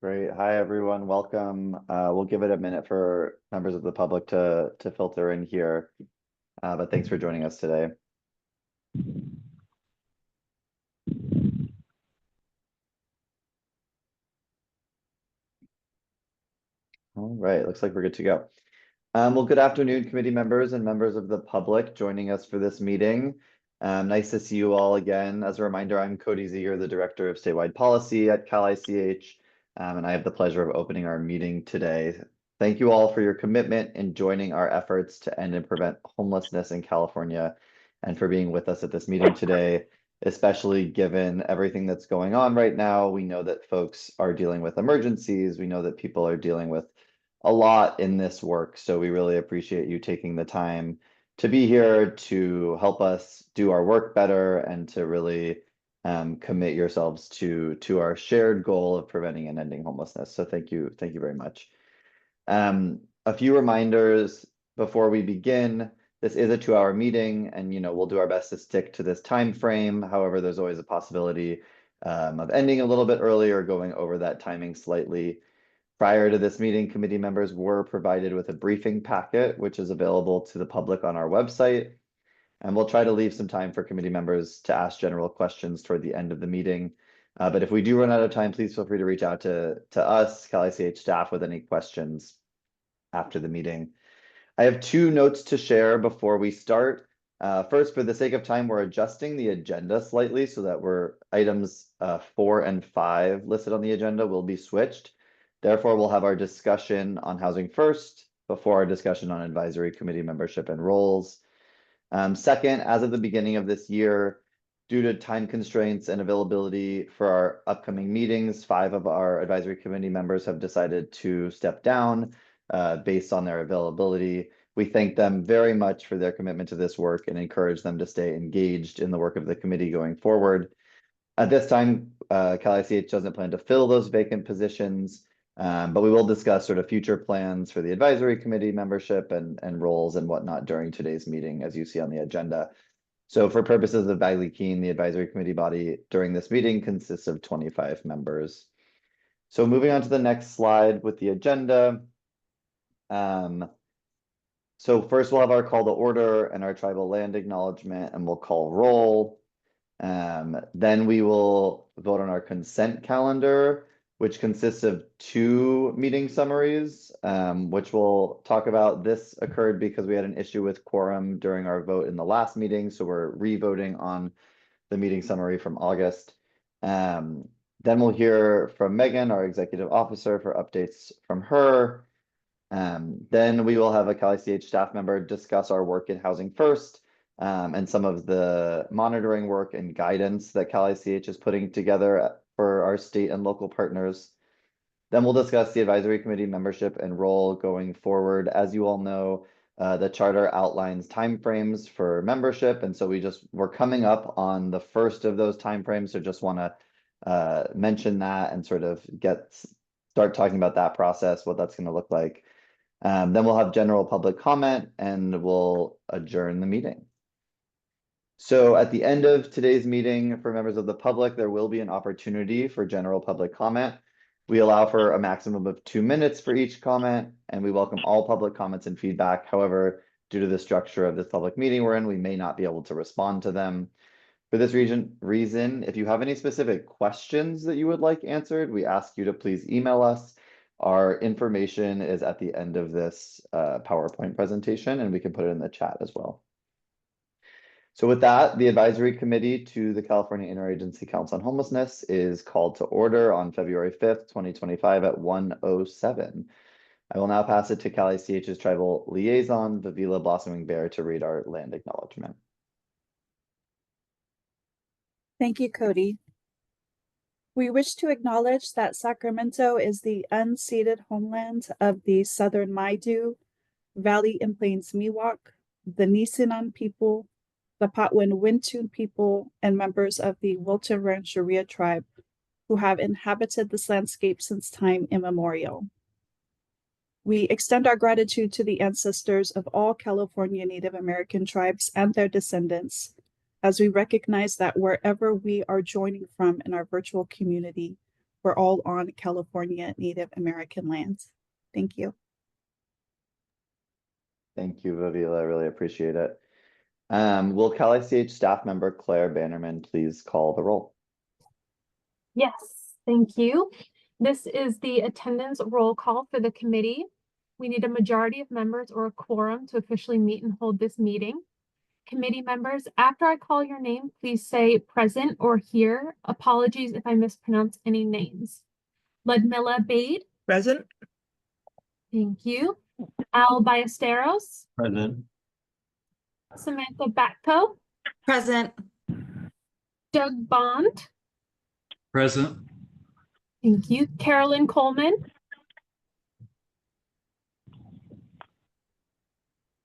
Great. Hi, everyone. Welcome. We'll give it a minute for members of the public to filter in here, but thanks for joining us today. All right, looks like we're good to go. Well, good afternoon, committee members and members of the public joining us for this meeting. Nice to see you all again. As a reminder, I'm Cody Ziegler, the Director of Statewide Policy at Cal ICH, and I have the pleasure of opening our meeting today. Thank you all for your commitment in joining our efforts to end and prevent homelessness in California and for being with us at this meeting today, especially given everything that's going on right now. We know that folks are dealing with emergencies. We know that people are dealing with a lot in this work. So we really appreciate you taking the time to be here to help us do our work better and to really commit yourselves to our shared goal of preventing and ending homelessness. So thank you very much. A few reminders before we begin. This is a 2-hour meeting, and we'll do our best to stick to this time frame. However, there's always a possibility of ending a little bit earlier, going over that timing slightly. Prior to this meeting, committee members were provided with a briefing packet, which is available to the public on our website. And we'll try to leave some time for committee members to ask general questions toward the end of the meeting. But if we do run out of time, please feel free to reach out to us, Cal ICH staff, with any questions after the meeting. I have 2 notes to share before we start. First, for the sake of time, we're adjusting the agenda slightly so that items 4 and 5 listed on the agenda will be switched. Therefore, we'll have our discussion on housing first before our discussion on advisory committee membership and roles. Second, as of the beginning of this year, due to time constraints and availability for our upcoming meetings, 5 of our advisory committee members have decided to step down based on their availability. We thank them very much for their commitment to this work and encourage them to stay engaged in the work of the committee going forward. At this time, Cal ICH doesn't plan to fill those vacant positions, but we will discuss sort of future plans for the advisory committee membership and roles and whatnot during today's meeting, as you see on the agenda. So for purposes of Bagley-Keene, the advisory committee body during this meeting consists of 25 members. So moving on to the next slide with the agenda. So first we'll have our call to order and our tribal land acknowledgement, and we'll call roll. Then we will vote on our consent calendar, which consists of 2 meeting summaries, which we'll talk about. This occurred because we had an issue with quorum during our vote in the last meeting, so we're re-voting on the meeting summary from August. Then we'll hear from Megan, our executive officer, for updates from her. Then we will have a Cal ICH staff member discuss our work in Housing First, and some of the monitoring work and guidance that Cal ICH is putting together for our state and local partners. Then we'll discuss the advisory committee membership and role going forward. As you all know, the charter outlines timeframes for membership, and so we're coming up on the first of those timeframes. So just want to mention that and sort of start talking about that process, what that's going to look like. Then we'll have general public comment and we'll adjourn the meeting. So at the end of today's meeting, for members of the public, there will be an opportunity for general public comment. We allow for a maximum of 2 minutes for each comment, and we welcome all public comments and feedback. However, due to the structure of this public meeting we're in, we may not be able to respond to them. For this reason, if you have any specific questions that you would like answered, we ask you to please email us. Our information is at the end of this PowerPoint presentation, and we can put it in the chat as well. So with that, the advisory committee to the California Interagency Council on Homelessness is called to order on February 5th, 2025 at 1:07. I will now pass it to Cal ICH's tribal liaison, Vivila Blossoming Bear, to read our land acknowledgement. Thank you, Cody. We wish to acknowledge that Sacramento is the unceded homeland of the Southern Maidu, Valley and Plains Miwok, the Nisenan people, the Patwin Wintun people, and members of the Wilton Rancheria tribe, who have inhabited this landscape since time immemorial. We extend our gratitude to the ancestors of all California Native American tribes and their descendants, as we recognize that wherever we are joining from in our virtual community, We're all on California Native American lands. Thank you. Thank you, Viviela. I really appreciate it. Will Cal ICH staff member Claire Bannerman please call the roll? Yes, thank you. This is the attendance roll call for the committee. We need a majority of members or a quorum to officially meet and hold this meeting. Committee members, after I call your name, please say present or here. Apologies if I mispronounce any names. Ludmilla Bade. Present. Thank you. Al Ballesteros. Present. Samantha Batko. Present. Doug Bond. Present. Thank you. Carolyn Coleman.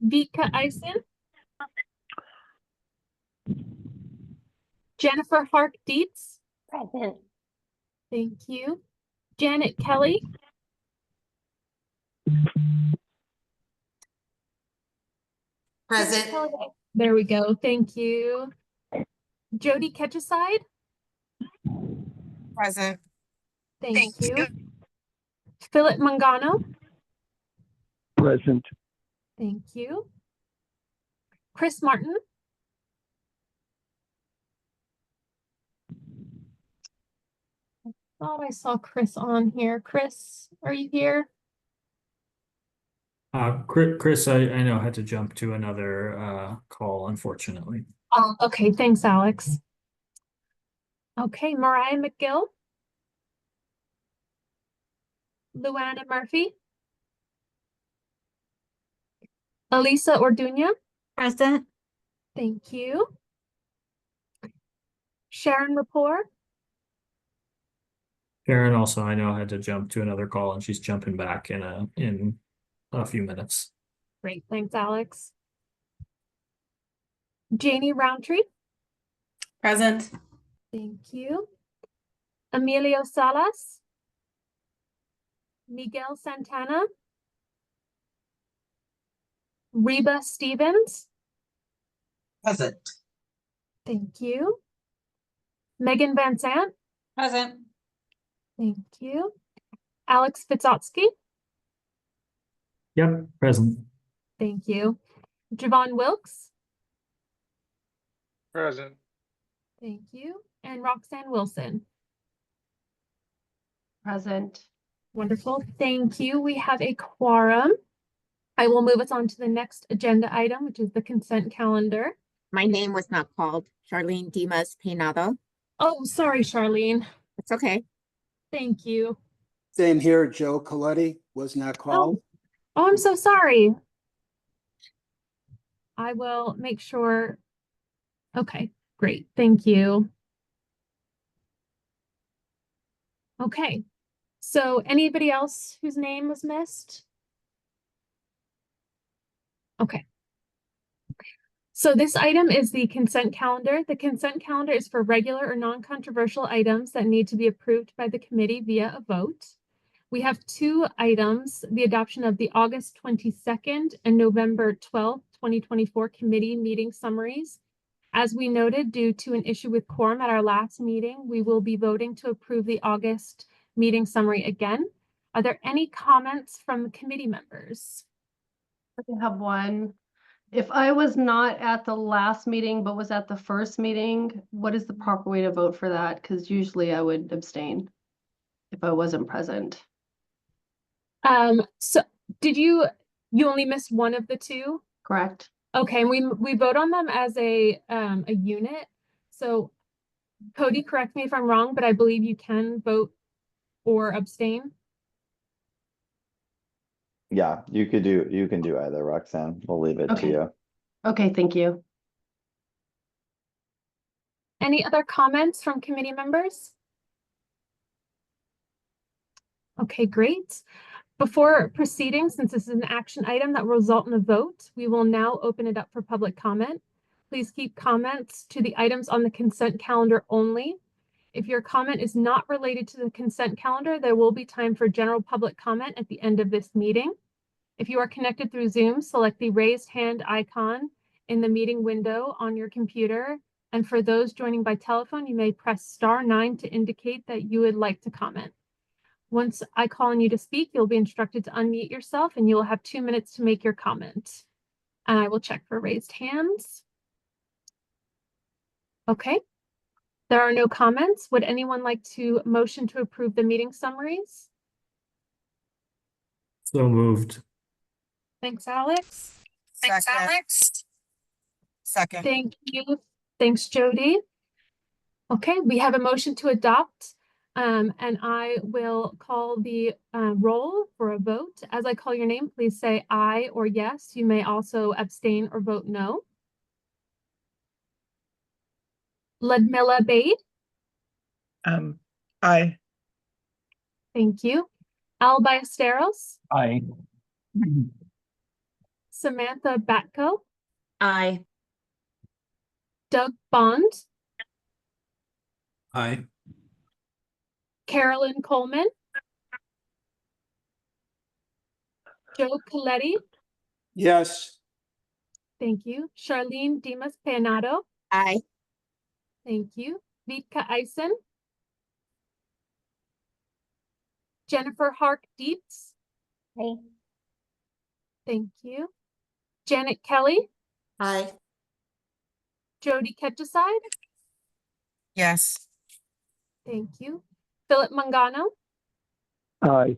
Vika Eisen. Jennifer Hark Dietz. Present. Thank you. Janet Kelly. Present. There we go. Thank you. Jody Ketcheside. Present. Thank you. Philip Mangano. Present. Thank you. Chris Martin. Thought I saw Chris on here. Chris, are you here? Chris, I know had to jump to another call, unfortunately. Oh, okay. Thanks, Alex. Okay, Mariah McGill. Luana Murphy. Elisa Orduña. Present. Thank you. Sharon Rapport. Karen also, I know, had to jump to another call, and she's jumping back in a few minutes. Great, thanks, Alex. Janie Roundtree. Present. Thank you. Emilio Salas. Miguel Santana. Reba Stevens. Present. Thank you. Megan Van Sant. Present. Thank you. Alex Fitzotsky. Yep, present. Thank you. Javon Wilkes. Present. Thank you. And Roxanne Wilson. Present. Wonderful. Thank you. We have a quorum. I will move us on to the next agenda item, which is the consent calendar. My name was not called. Charlene Dimas Peinado. Oh, sorry, Charlene. It's okay. Thank you. Same here, Joe Coletti was not called. Oh, I'm so sorry. I will make sure. Okay, great. Thank you. Okay, so anybody else whose name was missed? Okay. So this item is the consent calendar. The consent calendar is for regular or non-controversial items that need to be approved by the committee via a vote. We have two items, the adoption of the August 22nd and November 12th, 2024 committee meeting summaries. As we noted, due to an issue with quorum at our last meeting, we will be voting to approve the August meeting summary again. Are there any comments from committee members? I have one. If I was not at the last meeting, but was at the first meeting, what is the proper way to vote for that? Because usually I would abstain if I wasn't present. So did you only missed one of the two? Correct? Okay, and we vote on them as a unit. So Cody, correct me if I'm wrong, but I believe you can vote or abstain. Yeah, you can do either, Roxanne. We'll leave it to Okay. you. Okay, thank you. Any other comments from committee members? Okay, great. Before proceeding, since this is an action item that will result in a vote, we will now open it up for public comment. Please keep comments to the items on the consent calendar only. If your comment is not related to the consent calendar, there will be time for general public comment at the end of this meeting. If you are connected through Zoom, select the raised hand icon in the meeting window on your computer And for those joining by telephone, you may press *9 to indicate that you would like to comment. Once I call on you to speak, you'll be instructed to unmute yourself and you will have 2 minutes to make your comment. And I will check for raised hands. Okay. There are no comments. Would anyone like to motion to approve the meeting summaries? So moved. Thanks, Alex. Thanks, Alex. Second. Thank you. Thanks, Jody. Okay, we have a motion to adopt, and I will call the roll for a vote. As I call your name, please say aye or yes. You may also abstain or vote no. Ludmilla Bade, Aye. thank you. Al Ballesteros, Aye. Samantha Batko, Aye. Doug Bond, Aye. Carolyn Coleman, Joe Coletti, Yes. thank you. Charlene Dimas Penato, Aye. thank you. Vitka Eisen, Jennifer Hark Dietz, Aye. thank you. Janet Kelly, Aye. Jody Ketcheside, Yes. thank you. Philip Mangano, Aye.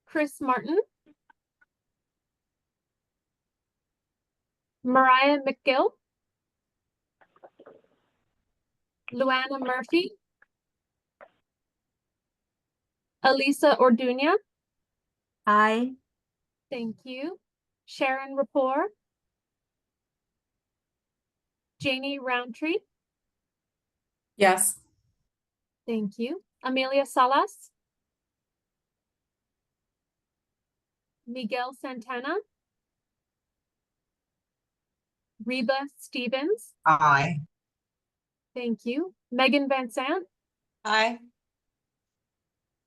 Chris Martin, Mariah McGill, Luana Murphy, Elisa Orduña, Aye. thank you. Sharon Rapport, Janie Roundtree, Yes. thank you. Amelia Salas, Miguel Santana, Reba Stevens, Aye. thank you. Megan Van Sant, Aye.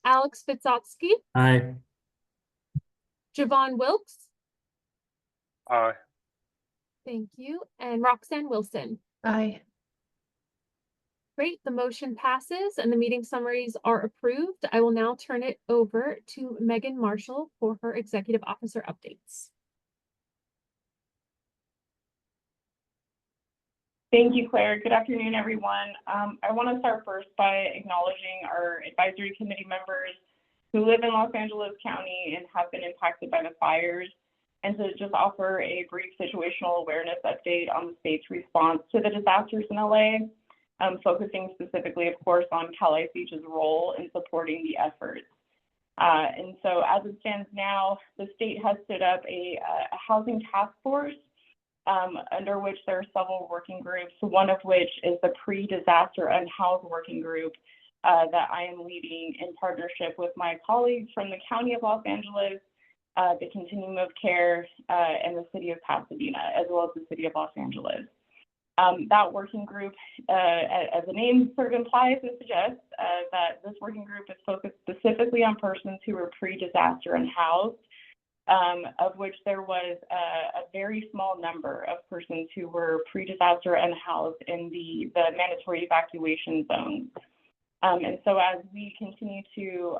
Alex Fitzowski, Aye. Javon Wilkes, Aye. thank you. And Roxanne Wilson. Aye. Great, the motion passes and the meeting summaries are approved. I will now turn it over to Megan Marshall for her executive officer updates. Thank you, Claire. Good afternoon, everyone. I want to start first by acknowledging our advisory committee members who live in Los Angeles County and have been impacted by the fires, and to just offer a brief situational awareness update on the state's response to the disasters in LA, focusing specifically, of course, on Cal ICH's role in supporting the efforts. And so as it stands now, the state has stood up a housing task force under which there are several working groups, one of which is the pre-disaster unhoused working group that I am leading in partnership with my colleagues from the County of Los Angeles, the Continuum of Care, and the City of Pasadena, as well as the City of Los Angeles. That working group, as the name sort of implies and suggests, that this working group is focused specifically on persons who were pre-disaster unhoused, of which there was a very small number of persons who were pre-disaster unhoused in the mandatory evacuation zones. And so as we continue to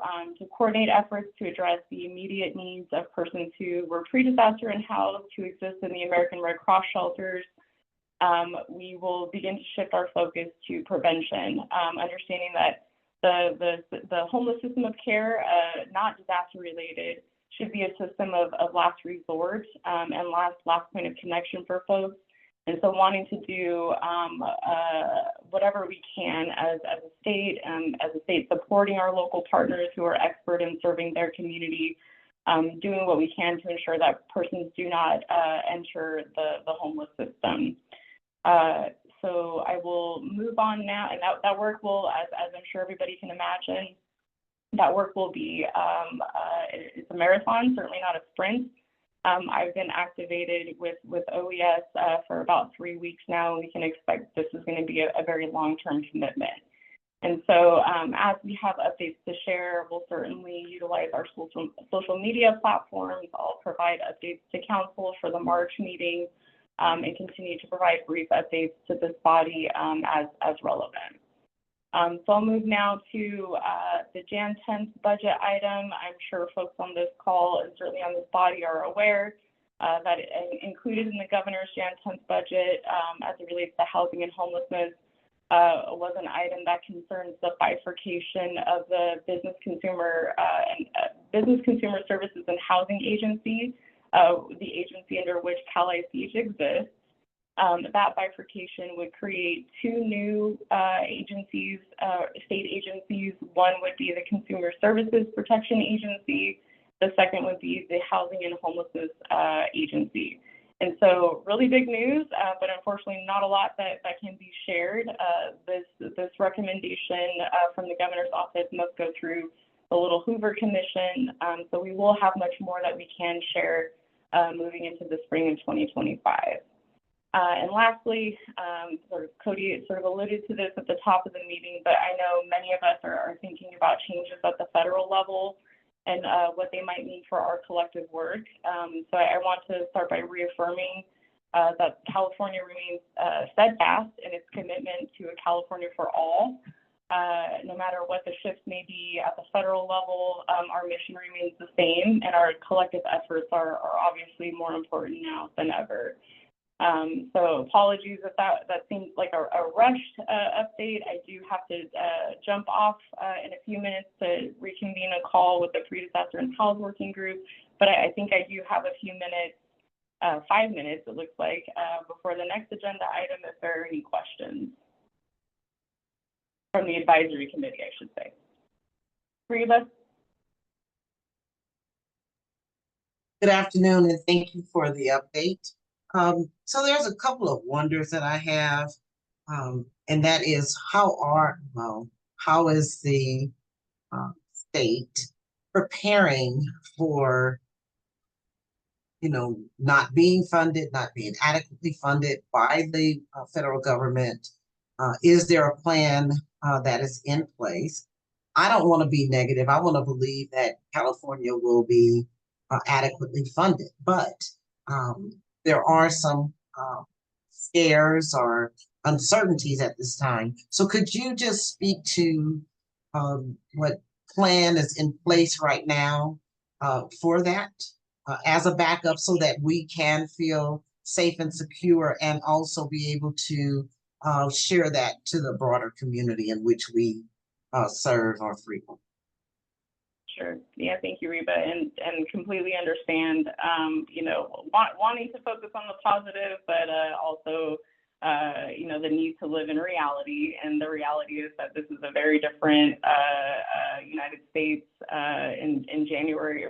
coordinate efforts to address the immediate needs of persons who were pre-disaster unhoused, who exist in the American Red Cross shelters, we will begin to shift our focus to prevention, understanding that the homeless system of care, not disaster related, should be a system of last resort and last point of connection for folks. And so wanting to do whatever we can as a state supporting our local partners who are expert in serving their community, doing what we can to ensure that persons do not enter the homeless system. So I will move on now, and that work will, as I'm sure everybody can imagine, that work will be, it's a marathon, certainly not a sprint. I've been activated with OES for about 3 weeks now, and we can expect this is going to be a very long-term commitment. And so as we have updates to share, we'll certainly utilize our social media platforms. I'll provide updates to council for the March meeting, and continue to provide brief updates to this body as relevant. So I'll move now to the Jan 10th budget item. I'm sure folks on this call and certainly on this body are aware that included in the governor's Jan 10th budget as it relates to housing and homelessness was an item that concerns the bifurcation of the business consumer services and housing agency, the agency under which CalICH exists. That bifurcation would create two new agencies, state agencies. One would be the Consumer Services Protection Agency. The second would be the Housing and Homelessness Agency. And so really big news, but unfortunately not a lot that can be shared. This recommendation from the governor's office must go through the Little Hoover Commission. So we will have much more that we can share moving into the spring of 2025. And lastly, Cody sort of alluded to this at the top of the meeting, but I know many of us are thinking about changes at the federal level and what they might mean for our collective work. So I want to start by reaffirming that California remains steadfast in its commitment to a California for all. No matter what the shifts may be at the federal level, our mission remains the same, and our collective efforts are obviously more important now than ever. So apologies if that seems like a rushed update. I do have to jump off in a few minutes to reconvene a call with the predecessor and house working group, but I think I do have a few minutes, 5 minutes it looks like, before the next agenda item if there are any questions. From the advisory committee, I should say. Reba? Good afternoon, and thank you for the update. So there's a couple of wonders that I have, and that is how is the state preparing for, not being funded, not being adequately funded by the federal government? Is there a plan that is in place? I don't want to be negative. I want to believe that California will be adequately funded, but there are some scares or uncertainties at this time. So could you just speak to what plan is in place right now for that as a backup so that we can feel safe and secure and also be able to share that to the broader community in which we serve or frequent? Sure. Yeah, thank you, Reba, and completely understand, wanting to focus on the positive, but also, the need to live in reality. And the reality is that this is a very different United States in January,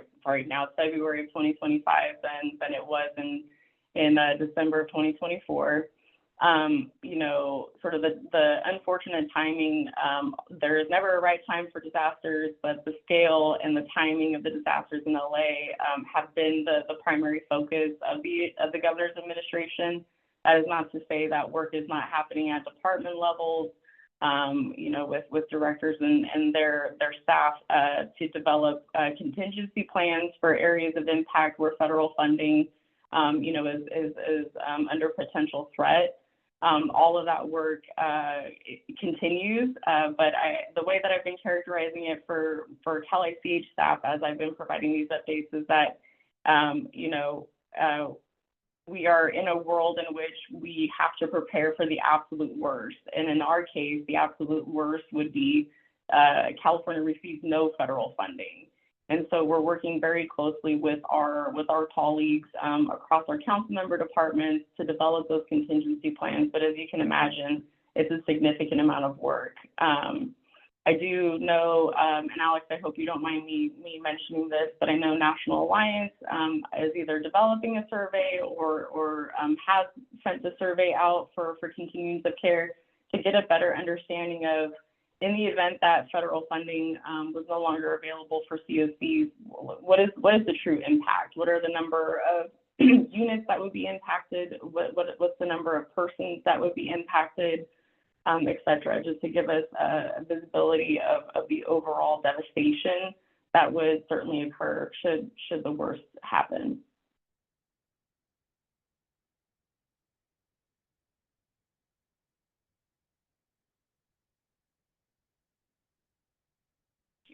now it's February of 2025 than it was in December of 2024. Sort of the unfortunate timing, there is never a right time for disasters, but the scale and the timing of the disasters in LA have been the primary focus of the governor's administration. That is not to say that work is not happening at department levels, with directors and their staff to develop contingency plans for areas of impact where federal funding, is under potential threat. All of that work continues, but the way that I've been characterizing it for CalICH staff as I've been providing these updates is that, we are in a world in which we have to prepare for the absolute worst. And in our case, the absolute worst would be California receives no federal funding. And so we're working very closely with our colleagues across our council member departments to develop those contingency plans. But as you can imagine, it's a significant amount of work. I do know, and Alex, I hope you don't mind me mentioning this, but I know National Alliance is either developing a survey or has sent the survey out for continuums of care to get a better understanding of, in the event that federal funding was no longer available for COCs, what is the true impact? What are the number of units that would be impacted? What's the number of persons that would be impacted, et cetera, just to give us a visibility of the overall devastation that would certainly occur should the worst happen.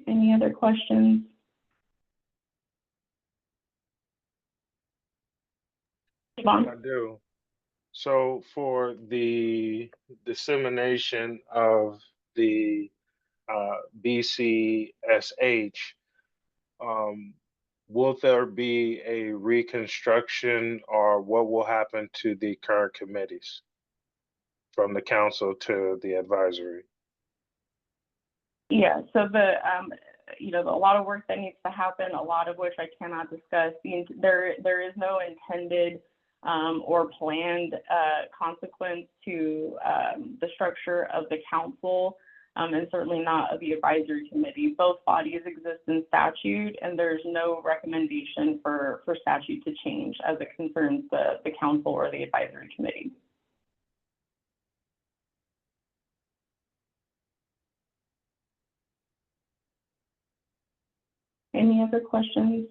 Any other questions? Yvonne? I do. So for the dissemination of the BCSH, will there be a reconstruction, or what will happen to the current committees from the council to the advisory? Yeah, so a lot of work that needs to happen, a lot of which I cannot discuss. There is no intended or planned consequence to the structure of the council, and certainly not of the advisory committee. Both bodies exist in statute, and there's no recommendation for statute to change as it concerns the council or the advisory committee. Any other questions?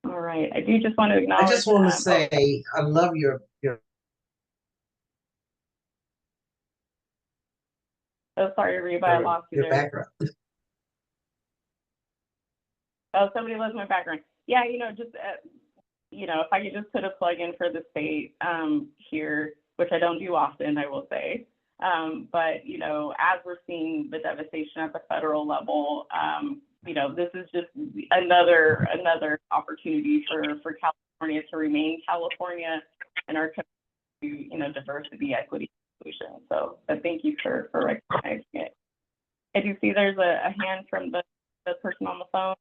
All right, I do just want to acknowledge. I just want to say, I love your Oh, sorry, Reba, I lost you your there. background. Oh, somebody loves my background. Yeah, just, if I could just put a plug in for the state here, which I don't do often, I will say. But, as we're seeing the devastation at the federal level, this is just another opportunity for California to remain California and our commitment to, diversity, equity, inclusion. So thank you for recognizing it. I do see there's a hand from the person on the phone.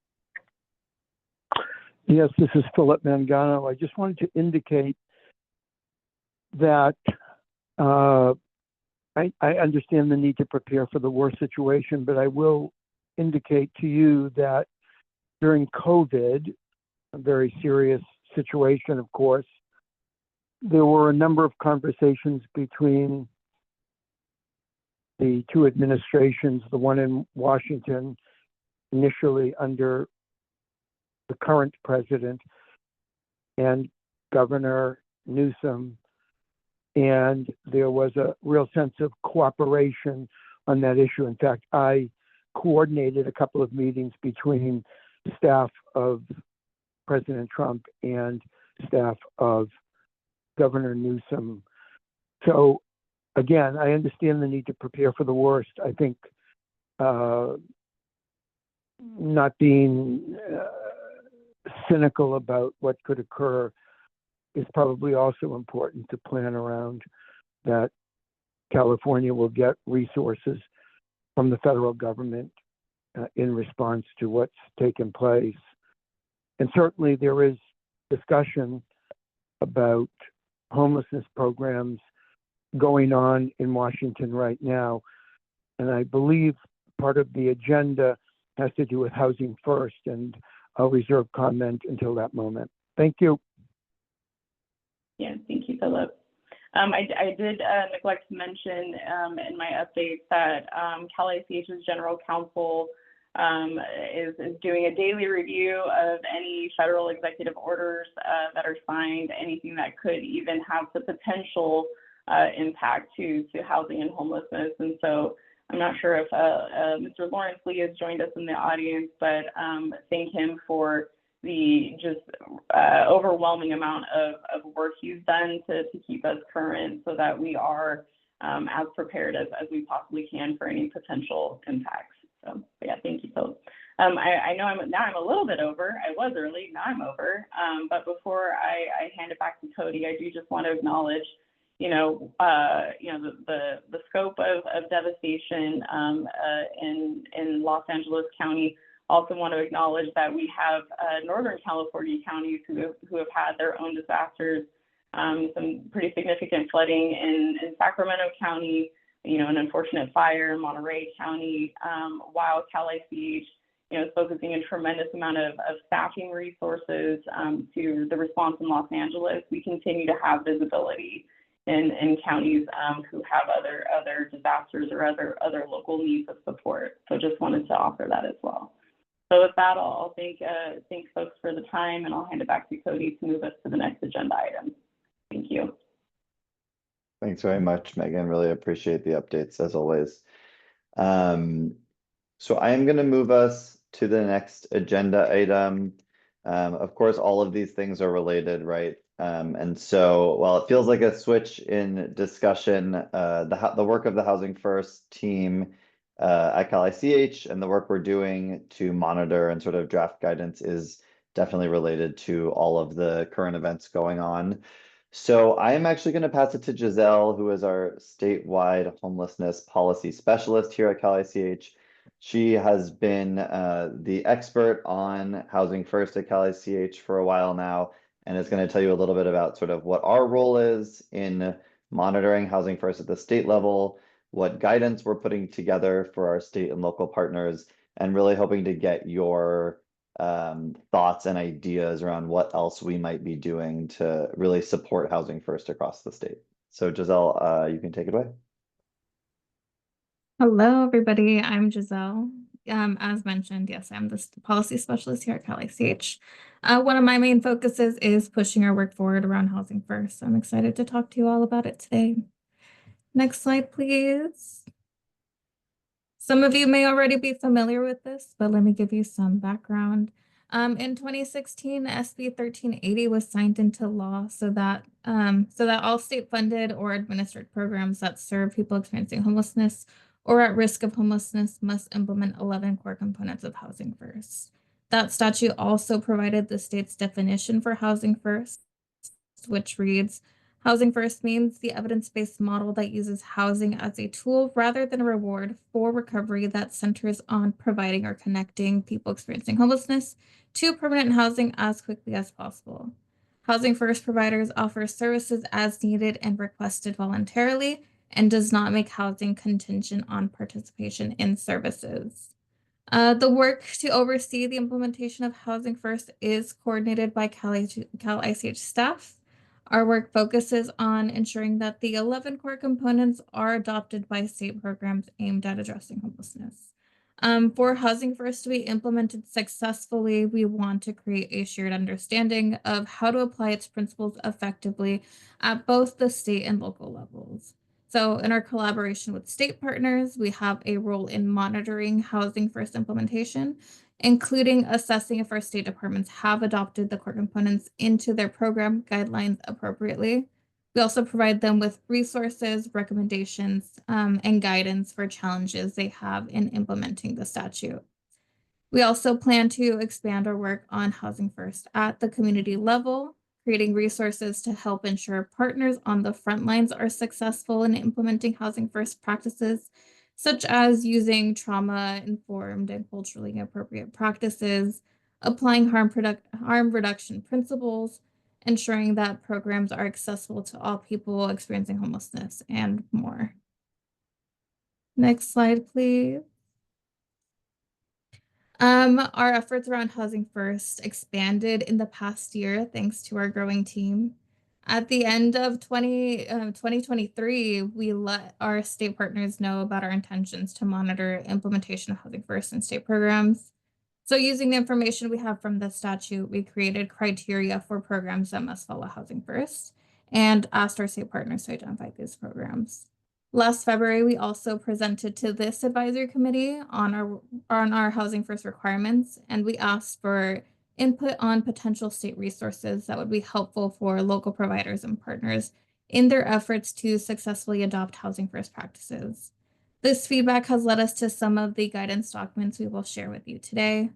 Yes, this is Philip Mangano. I just wanted to indicate that I understand the need to prepare for the worst situation, but I will indicate to you that during COVID, a very serious situation, of course, there were a number of conversations between the two administrations, the one in Washington, initially under the current president, and Governor Newsom, and there was a real sense of cooperation on that issue. In fact, I coordinated a couple of meetings between staff of President Trump and staff of Governor Newsom. So again, I understand the need to prepare for the worst. I think not being cynical about what could occur is probably also important to plan around, that California will get resources from the federal government in response to what's taken place. And certainly there is discussion about homelessness programs going on in Washington right now. And I believe part of the agenda has to do with housing first, and I'll reserve comment until that moment. Thank you. Yeah, thank you, Philip. I did neglect to mention in my updates that Cal ICH's General Counsel is doing a daily review of any federal executive orders that are signed, anything that could even have the potential impact to housing and homelessness. And so I'm not sure if Mr. Lawrence Lee has joined us in the audience, but thank him for the just overwhelming amount of work he's done to keep us current so that we are as prepared as we possibly can for any potential impacts. So yeah, thank you, Phil. I know I'm a little bit over. I was early, now I'm over. But before I hand it back to Cody, I do just want to acknowledge the scope of devastation in Los Angeles County. Also want to acknowledge that we have Northern California counties who have had their own disasters, some pretty significant flooding in Sacramento County, an unfortunate fire in Monterey County, while Cal ICH is focusing a tremendous amount of staffing resources to the response in Los Angeles. We continue to have visibility in counties who have other disasters or other local needs of support. So just wanted to offer that as well. So with that, I'll thank folks for the time, and I'll hand it back to Cody to move us to the next agenda item. Thank you. Thanks very much, Megan. Really appreciate the updates as always. So I am going to move us to the next agenda item. Of course, all of these things are related, right? And so while it feels like a switch in discussion, the work of the Housing First team at Cal ICH and the work we're doing to monitor and sort of draft guidance is definitely related to all of the current events going on. So I am actually going to pass it to Giselle, who is our statewide homelessness policy specialist here at Cal ICH. She has been the expert on Housing First at Cal ICH for a while now, and is going to tell you a little bit about sort of what our role is in monitoring Housing First at the state level, what guidance we're putting together for our state and local partners, and really hoping to get your thoughts and ideas around what else we might be doing to really support Housing First across the state. So Giselle, you can take it away. Hello, everybody. I'm Giselle. As mentioned, yes, I'm the policy specialist here at Cal ICH. One of my main focuses is pushing our work forward around Housing First. I'm excited to talk to you all about it today. Next slide, please. Some of you may already be familiar with this, but let me give you some background. In 2016, SB 1380 was signed into law so that all state-funded or administered programs that serve people experiencing homelessness or at risk of homelessness must implement 11 core components of Housing First. That statute also provided the state's definition for Housing First, which reads, Housing First means the evidence-based model that uses housing as a tool rather than a reward for recovery that centers on providing or connecting people experiencing homelessness to permanent housing as quickly as possible. Housing First providers offer services as needed and requested voluntarily and does not make housing contingent on participation in services. The work to oversee the implementation of Housing First is coordinated by Cal ICH staff. Our work focuses on ensuring that the 11 core components are adopted by state programs aimed at addressing homelessness. For Housing First to be implemented successfully, we want to create a shared understanding of how to apply its principles effectively at both the state and local levels. So in our collaboration with state partners, we have a role in monitoring Housing First implementation, including assessing if our state departments have adopted the core components into their program guidelines appropriately. We also provide them with resources, recommendations, and guidance for challenges they have in implementing the statute. We also plan to expand our work on Housing First at the community level, creating resources to help ensure partners on the front lines are successful in implementing Housing First practices, such as using trauma-informed and culturally appropriate practices, applying harm reduction principles, ensuring that programs are accessible to all people experiencing homelessness, and more. Next slide, please. Our efforts around Housing First expanded in the past year thanks to our growing team. At the end of 2023, we let our state partners know about our intentions to monitor implementation of Housing First in state programs. So using the information we have from the statute, we created criteria for programs that must follow Housing First and asked our state partners to identify these programs. Last February, we also presented to this advisory committee on our Housing First requirements, and we asked for input on potential state resources that would be helpful for local providers and partners in their efforts to successfully adopt Housing First practices. This feedback has led us to some of the guidance documents we will share with you today.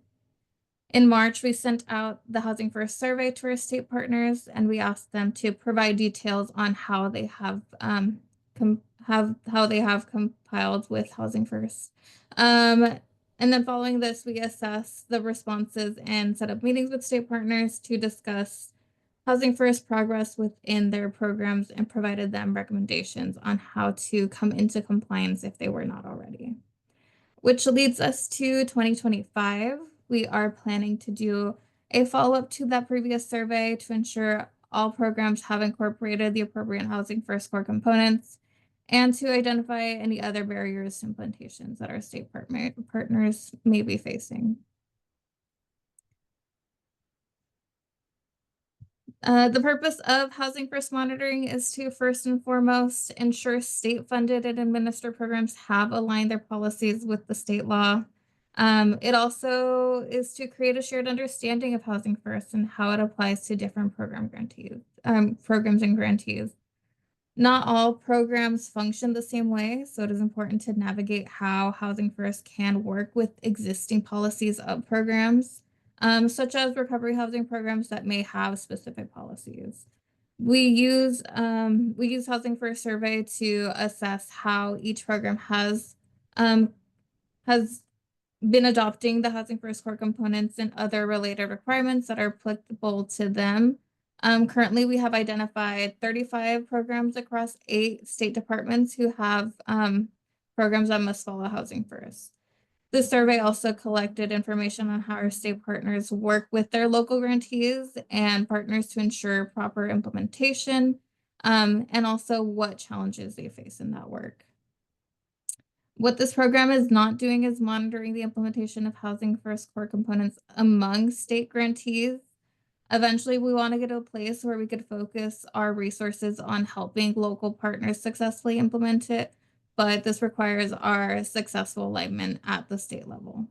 In March, we sent out the Housing First survey to our state partners, and we asked them to provide details on how they have compiled with Housing First. And then following this, we assess the responses and set up meetings with state partners to discuss Housing First progress within their programs and provided them recommendations on how to come into compliance if they were not already. Which leads us to 2025. We are planning to do a follow-up to that previous survey to ensure all programs have incorporated the appropriate Housing First core components and to identify any other barriers to implementations that our state partners may be facing. The purpose of Housing First monitoring is to first and foremost ensure state-funded and administered programs have aligned their policies with the state law. It also is to create a shared understanding of Housing First and how it applies to different programs and grantees. Not all programs function the same way, so it is important to navigate how Housing First can work with existing policies of programs, such as recovery housing programs that may have specific policies. We use Housing First survey to assess how each program has been adopting the Housing First core components and other related requirements that are applicable to them. Currently, we have identified 35 programs across 8 state departments who have programs that must follow Housing First. The survey also collected information on how our state partners work with their local grantees and partners to ensure proper implementation, and also what challenges they face in that work. What this program is not doing is monitoring the implementation of Housing First core components among state grantees. Eventually, we want to get to a place where we could focus our resources on helping local partners successfully implement it, but this requires our successful alignment at the state level.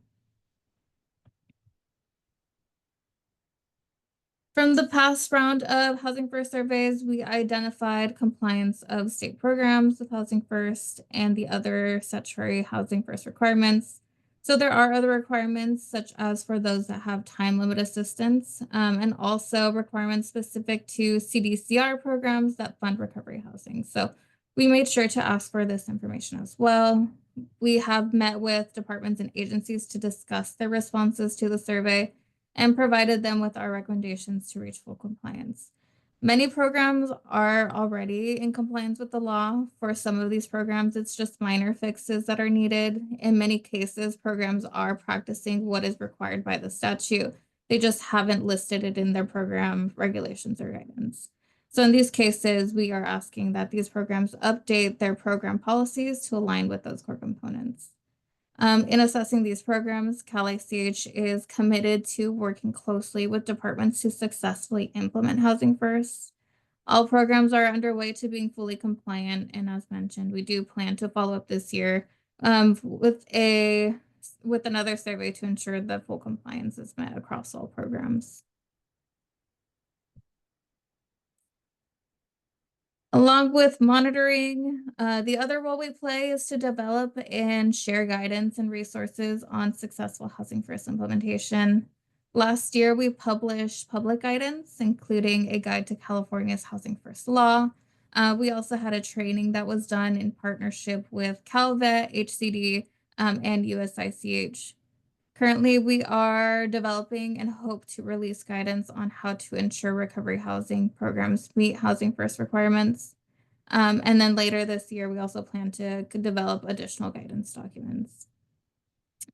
From the past round of Housing First surveys, we identified compliance of state programs with Housing First and the other statutory Housing First requirements. So there are other requirements, such as for those that have time limit assistance, and also requirements specific to CDCR programs that fund recovery housing. So we made sure to ask for this information as well. We have met with departments and agencies to discuss their responses to the survey and provided them with our recommendations to reach full compliance. Many programs are already in compliance with the law. For some of these programs, it's just minor fixes that are needed. In many cases, programs are practicing what is required by the statute. They just haven't listed it in their program regulations or guidance. So in these cases, we are asking that these programs update their program policies to align with those core components. In assessing these programs, Cal ICH is committed to working closely with departments to successfully implement Housing First. All programs are underway to being fully compliant, and as mentioned, we do plan to follow up this year with another survey to ensure that full compliance is met across all programs. Along with monitoring, the other role we play is to develop and share guidance and resources on successful Housing First implementation. Last year, we published public guidance, including a guide to California's Housing First law. We also had a training that was done in partnership with CalVet, HCD, and USICH. Currently, we are developing and hope to release guidance on how to ensure recovery housing programs meet Housing First requirements. And then later this year, we also plan to develop additional guidance documents.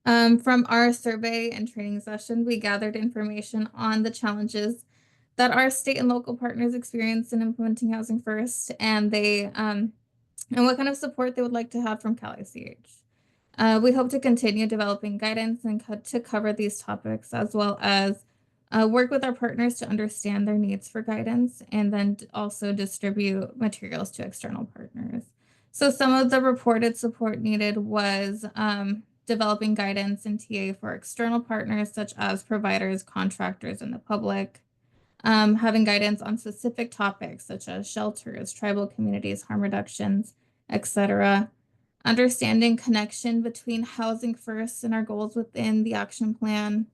From our survey and training session, we gathered information on the challenges that our state and local partners experience in implementing Housing First, and what kind of support they would like to have from Cal ICH. We hope to continue developing guidance and to cover these topics, as well as work with our partners to understand their needs for guidance, and then also distribute materials to external partners. So some of the reported support needed was developing guidance and TA for external partners, such as providers, contractors, and the public. Having guidance on specific topics, such as shelters, tribal communities, harm reductions, etc. Understanding connection between Housing First and our goals within the action plan,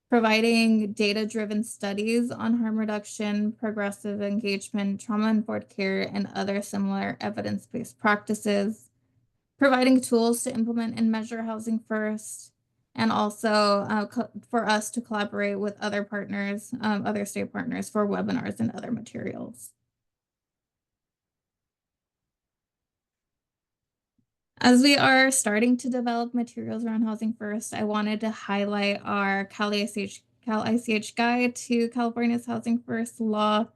providing data-driven studies on harm reduction, progressive engagement, trauma-informed care, and other similar evidence-based practices, providing tools to implement and measure Housing First, and also for us to collaborate with other partners, other state partners for webinars and other materials. As we are starting to develop materials around Housing First, I wanted to highlight our Cal ICH guide to California's Housing First law.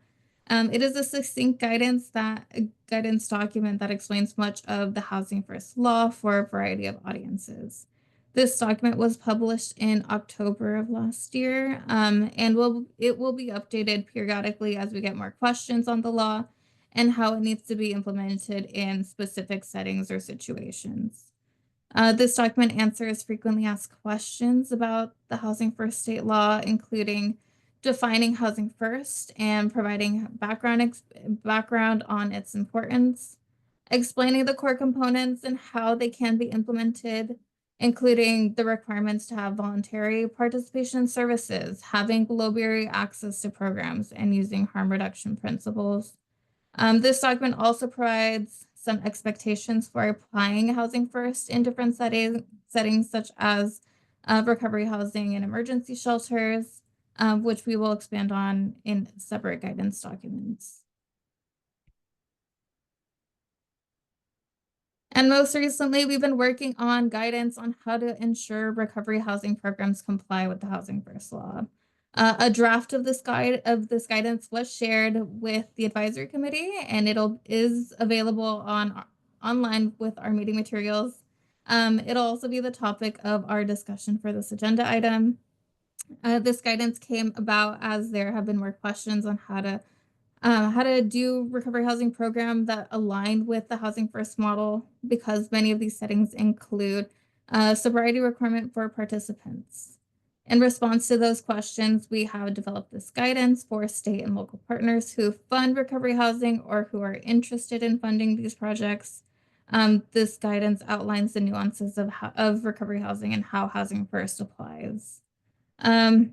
It is a succinct guidance document that explains much of the Housing First law for a variety of audiences. This document was published in October of last year, and it will be updated periodically as we get more questions on the law and how it needs to be implemented in specific settings or situations. This document answers frequently asked questions about the Housing First state law, including defining housing first and providing background on its importance, explaining the core components and how they can be implemented, including the requirements to have voluntary participation services, having below barrier access to programs, and using harm reduction principles. This document also provides some expectations for applying Housing First in different settings such as recovery housing and emergency shelters, which we will expand on in separate guidance documents. And most recently, we've been working on guidance on how to ensure recovery housing programs comply with the Housing First law. A draft of this guidance was shared with the advisory committee, and is available online with our meeting materials. It'll also be the topic of our discussion for this agenda item. This guidance came about as there have been more questions on how to do recovery housing program that align with the Housing First model, because many of these settings include a sobriety requirement for participants. In response to those questions, we have developed this guidance for state and local partners who fund recovery housing or who are interested in funding these projects. This guidance outlines the nuances of recovery housing and how Housing First applies. So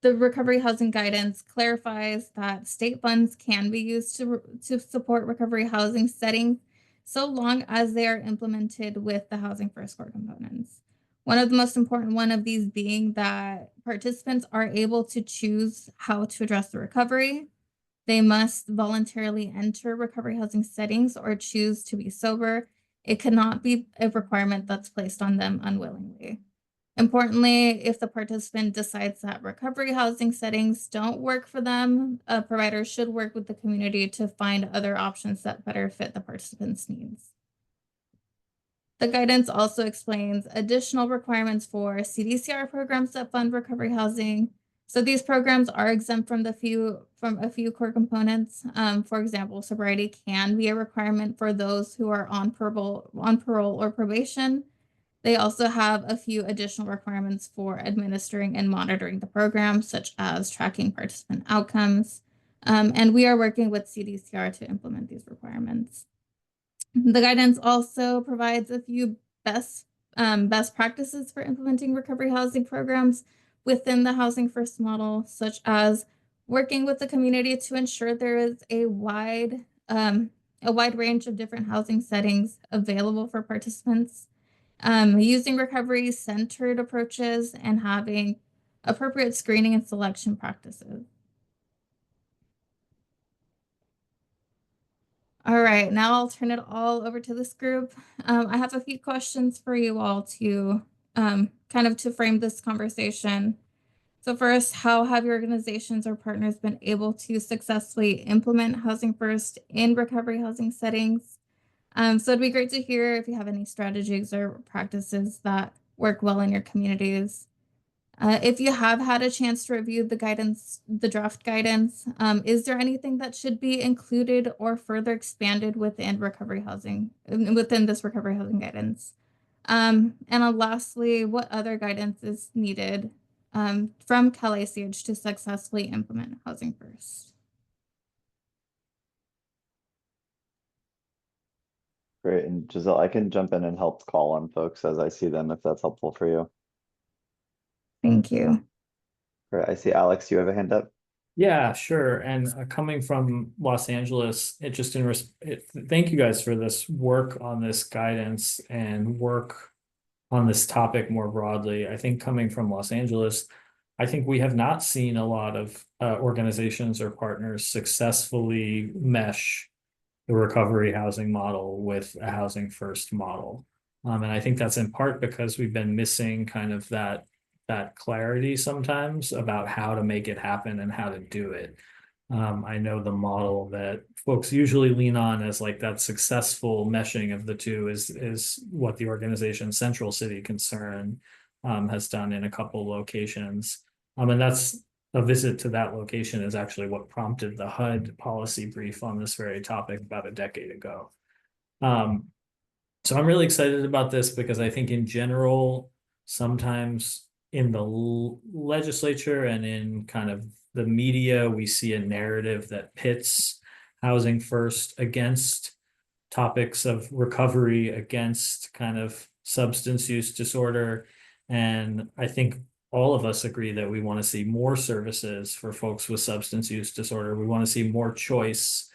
the recovery housing guidance clarifies that state funds can be used to support recovery housing settings so long as they are implemented with the Housing First core components. One of the most important one of these being that participants are able to choose how to address the recovery. They must voluntarily enter recovery housing settings or choose to be sober. It cannot be a requirement that's placed on them unwillingly. Importantly, if the participant decides that recovery housing settings don't work for them, a provider should work with the community to find other options that better fit the participant's needs. The guidance also explains additional requirements for CDCR programs that fund recovery housing. So these programs are exempt from a few core components. For example, sobriety can be a requirement for those who are on parole or probation. They also have a few additional requirements for administering and monitoring the program, such as tracking participant outcomes. And we are working with CDCR to implement these requirements. The guidance also provides a few best practices for implementing recovery housing programs within the Housing First model, such as working with the community to ensure there is a wide range of different housing settings available for participants, using recovery-centered approaches, and having appropriate screening and selection practices. All right, now I'll turn it all over to this group. I have a few questions for you all to kind of to frame this conversation. So first, how have your organizations or partners been able to successfully implement Housing First in recovery housing settings? So it'd be great to hear if you have any strategies or practices that work well in your communities. If you have had a chance to review the draft guidance, is there anything that should be included or further expanded within this recovery housing guidance? And lastly, what other guidance is needed from CalICH to successfully implement Housing First? Great, and Giselle, I can jump in and help call on folks as I see them, if that's helpful for you. Thank you. Great, I see Alex, you have a hand up? Yeah, sure. And coming from Los Angeles, thank you guys for this work on this guidance and work on this topic more broadly. I think coming from Los Angeles, I think we have not seen a lot of organizations or partners successfully mesh the recovery housing model with a Housing First model. And I think that's in part because we've been missing kind of that clarity sometimes about how to make it happen and how to do it. I know the model that folks usually lean on as like that successful meshing of the two is what the organization Central City Concern has done in a couple locations. And that's a visit to that location is actually what prompted the HUD policy brief on this very topic about a decade ago. So I'm really excited about this because I think in general, sometimes in the legislature and in kind of the media, we see a narrative that pits housing first against topics of recovery, against kind of substance use disorder. And I think all of us agree that we want to see more services for folks with substance use disorder. We want to see more choice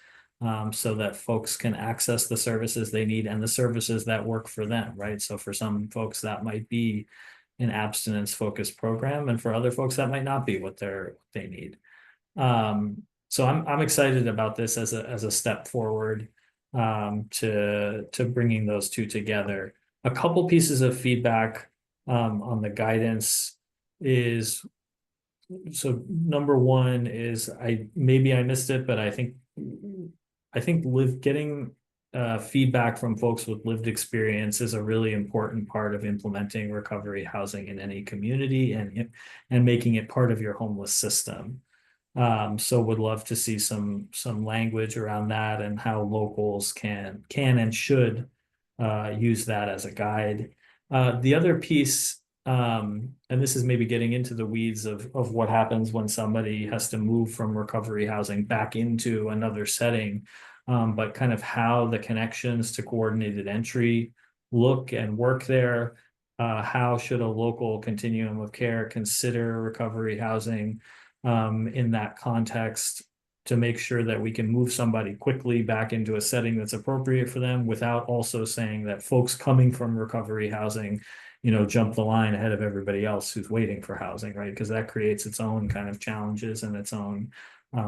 so that folks can access the services they need and the services that work for them, right? So for some folks, that might be an abstinence focused program, and for other folks, that might not be what they need. So I'm excited about this as a step forward to bringing those two together. A couple pieces of feedback on the guidance is, so number one is maybe I missed it, but I think getting feedback from folks with lived experience is a really important part of implementing recovery housing in any community and making it part of your homeless system. So would love to see some language around that and how locals can and should use that as a guide. The other piece, and this is maybe getting into the weeds of what happens when somebody has to move from recovery housing back into another setting, but kind of how the connections to coordinated entry look and work there. How should a local continuum of care consider recovery housing in that context to make sure that we can move somebody quickly back into a setting that's appropriate for them without also saying that folks coming from recovery housing, jump the line ahead of everybody else who's waiting for housing, right? Because that creates its own kind of challenges and its own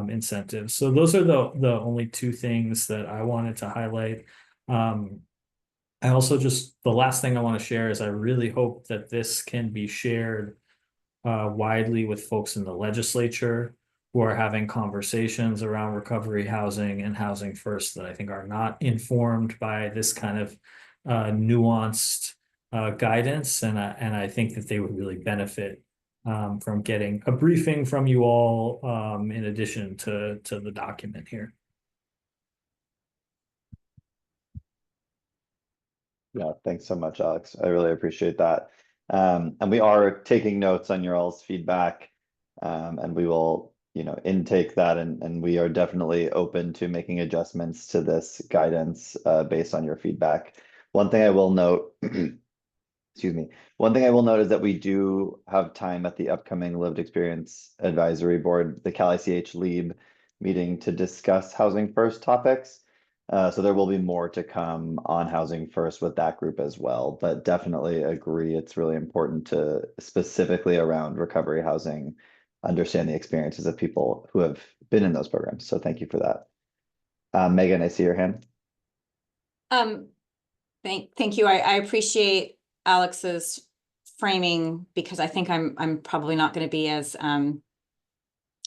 incentives. So those are the only two things that I wanted to highlight. I also the last thing I want to share is I really hope that this can be shared widely with folks in the legislature who are having conversations around recovery housing and housing first that I think are not informed by this kind of nuanced guidance. And I think that they would really benefit from getting a briefing from you all in addition to the document here. Yeah, thanks so much, Alex. I really appreciate that. And we are taking notes on your all's feedback, and we will, intake that, and we are definitely open to making adjustments to this guidance based on your feedback. One thing I will note, excuse me, one thing I will note is that we do have time at the upcoming Lived Experience Advisory Board, the Cal-ICH LEAB meeting, to discuss housing first topics. So there will be more to come on housing first with that group as well, but definitely agree it's really important to specifically around recovery housing, understand the experiences of people who have been in those programs. So thank you for that. Megan, I see your hand. Thank you. I appreciate Alex's framing because I think I'm probably not going to be as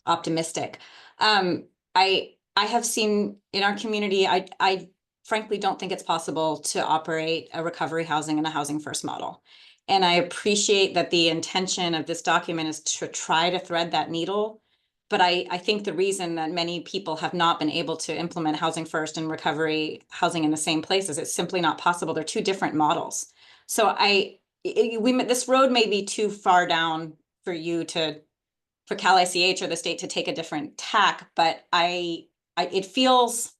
optimistic. I have seen in our community, I frankly don't think it's possible to operate a recovery housing and a housing first model. And I appreciate that the intention of this document is to try to thread that needle. But I think the reason that many people have not been able to implement housing first and recovery housing in the same place is it's simply not possible. They're two different models. So this road may be too far down for you for Cal-ICH or the state to take a different tack, but it feels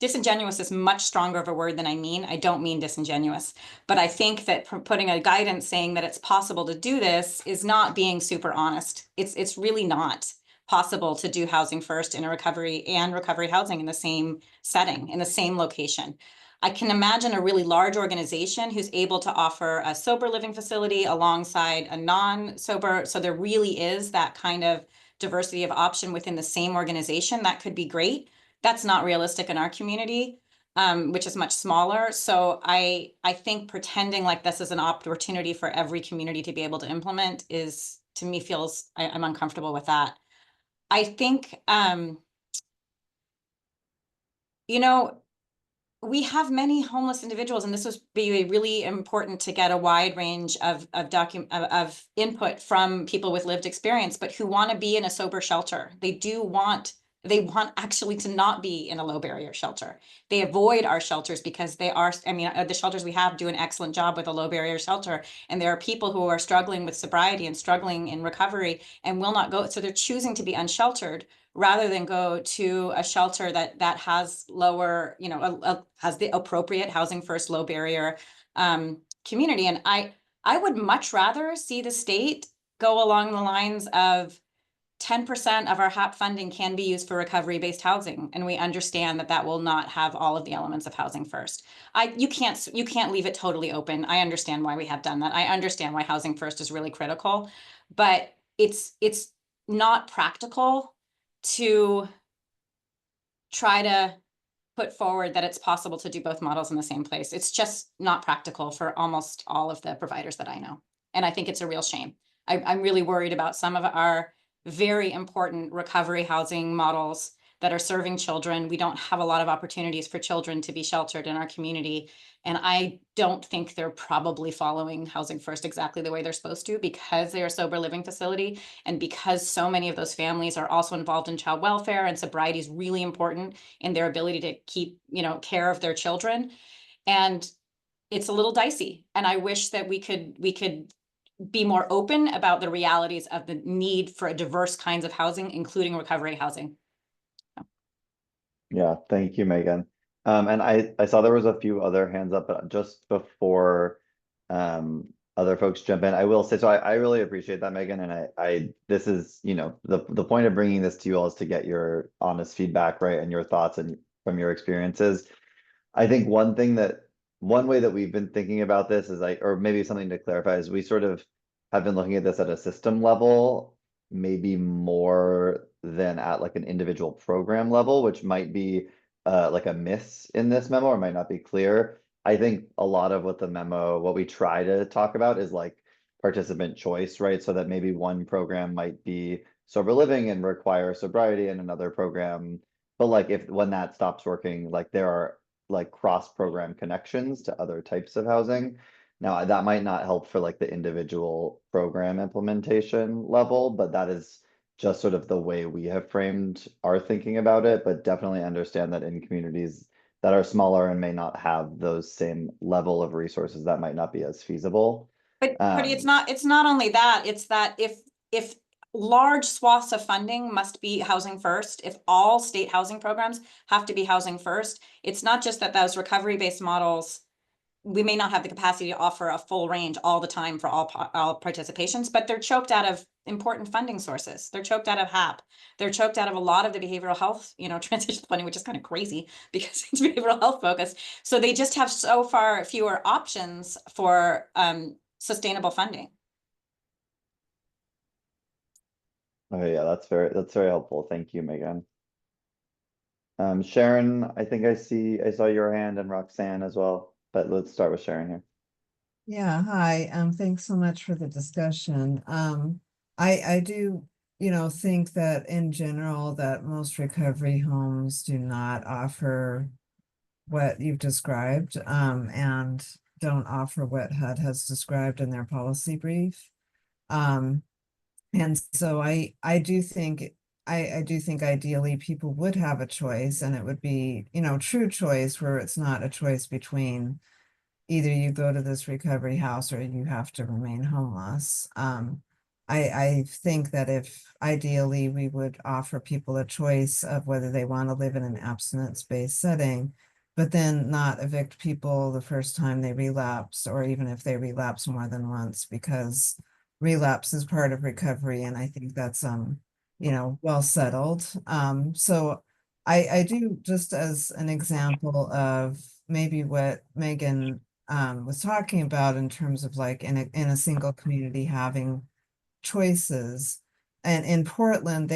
disingenuous is much stronger of a word than I mean. I don't mean disingenuous, but I think that putting a guidance saying that it's possible to do this is not being super honest. It's really not possible to do housing first in a recovery and recovery housing in the same setting, in the same location. I can imagine a really large organization who's able to offer a sober living facility alongside a non-sober. So there really is that kind of diversity of option within the same organization. That could be great. That's not realistic in our community, which is much smaller. So I think pretending like this is an opportunity for every community to be able to implement is, to me, I'm uncomfortable with that. I think you know, we have many homeless individuals, and this would be really important to get a wide range of input from people with lived experience, but who want to be in a sober shelter. They want actually to not be in a low barrier shelter. They avoid our shelters because the shelters we have do an excellent job with a low barrier shelter. And there are people who are struggling with sobriety and struggling in recovery and will not go. So they're choosing to be unsheltered rather than go to a shelter that has lower, has the appropriate housing first, low barrier community. And I would much rather see the state go along the lines of 10% of our HAP funding can be used for recovery-based housing, and we understand that will not have all of the elements of housing first. You can't leave it totally open. I understand why we have done that. I understand why housing first is really critical, but it's not practical to try to put forward that it's possible to do both models in the same place. It's just not practical for almost all of the providers that I know. And I think it's a real shame. I'm really worried about some of our very important recovery housing models that are serving children. We don't have a lot of opportunities for children to be sheltered in our community. And I don't think they're probably following Housing First exactly the way they're supposed to, because they are a sober living facility. And because so many of those families are also involved in child welfare, and sobriety is really important in their ability to keep, care of their children. And it's a little dicey. And I wish that we could be more open about the realities of the need for diverse kinds of housing, including recovery housing. Yeah, thank you, Megan. And I saw there was a few other hands up, but just before other folks jump in, I will say, so I really appreciate that, Megan. And this is, the point of bringing this to you all is to get your honest feedback, right? And your thoughts and from your experiences. I think one way that we've been thinking about this is or maybe something to clarify, is we sort of have been looking at this at a system level, maybe more than at like an individual program level, which might be like a miss in this memo, or might not be clear. I think a lot of what we try to talk about is like participant choice, right? So that maybe one program might be sober living and require sobriety, and another program, but like when that stops working, like there are like cross-program connections to other types of housing. Now, that might not help for like the individual program implementation level, but that is just sort of the way we have framed our thinking about it, but definitely understand that in communities that are smaller and may not have those same level of resources, that might not be as feasible. But it's not only that, it's that if large swaths of funding must be housing first, if all state housing programs have to be housing first, it's not just that those recovery-based models, we may not have the capacity to offer a full range all the time for all participations, but they're choked out of important funding sources. They're choked out of HAP. They're choked out of a lot of the behavioral health, transition funding, which is kind of crazy because it's behavioral health focused. So they just have so far fewer options for sustainable funding. Oh yeah, that's very helpful. Thank you, Megan. Sharon, I think I saw your hand, and Roxanne as well, but let's start with Sharon here. Yeah, hi. Thanks so much for the discussion. I do, think that in general that most recovery homes do not offer what you've described, and don't offer what HUD has described in their policy brief. And so I do think ideally people would have a choice, and it would be, true choice, where it's not a choice between either you go to this recovery house or you have to remain homeless. I think that if ideally we would offer people a choice of whether they want to live in an abstinence-based setting, but then not evict people the first time they relapse, or even if they relapse more than once, because relapse is part of recovery. And I think that's, well settled. So I do, just as an example of maybe what Megan was talking about in terms of like in a single community having choices. And in Portland,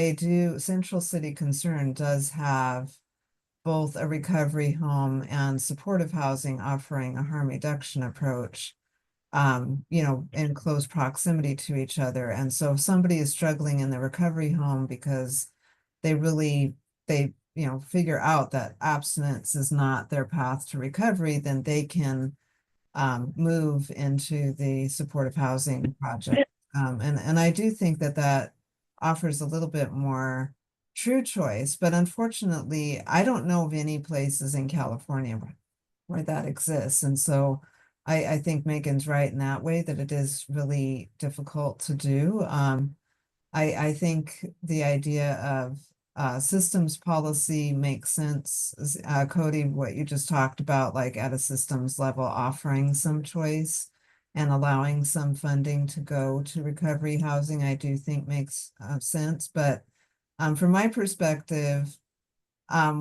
Central City Concern does have both a recovery home and supportive housing, offering a harm reduction approach, in close proximity to each other. And so if somebody is struggling in the recovery home because they figure out that abstinence is not their path to recovery, then they can move into the supportive housing project. And I do think that that offers a little bit more true choice, but unfortunately, I don't know of any places in California where that exists. And so I think Megan's right in that way, that it is really difficult to do. I think the idea of systems policy makes sense. Cody, what you just talked about, like at a systems level, offering some choice and allowing some funding to go to recovery housing, I do think makes sense. But from my perspective,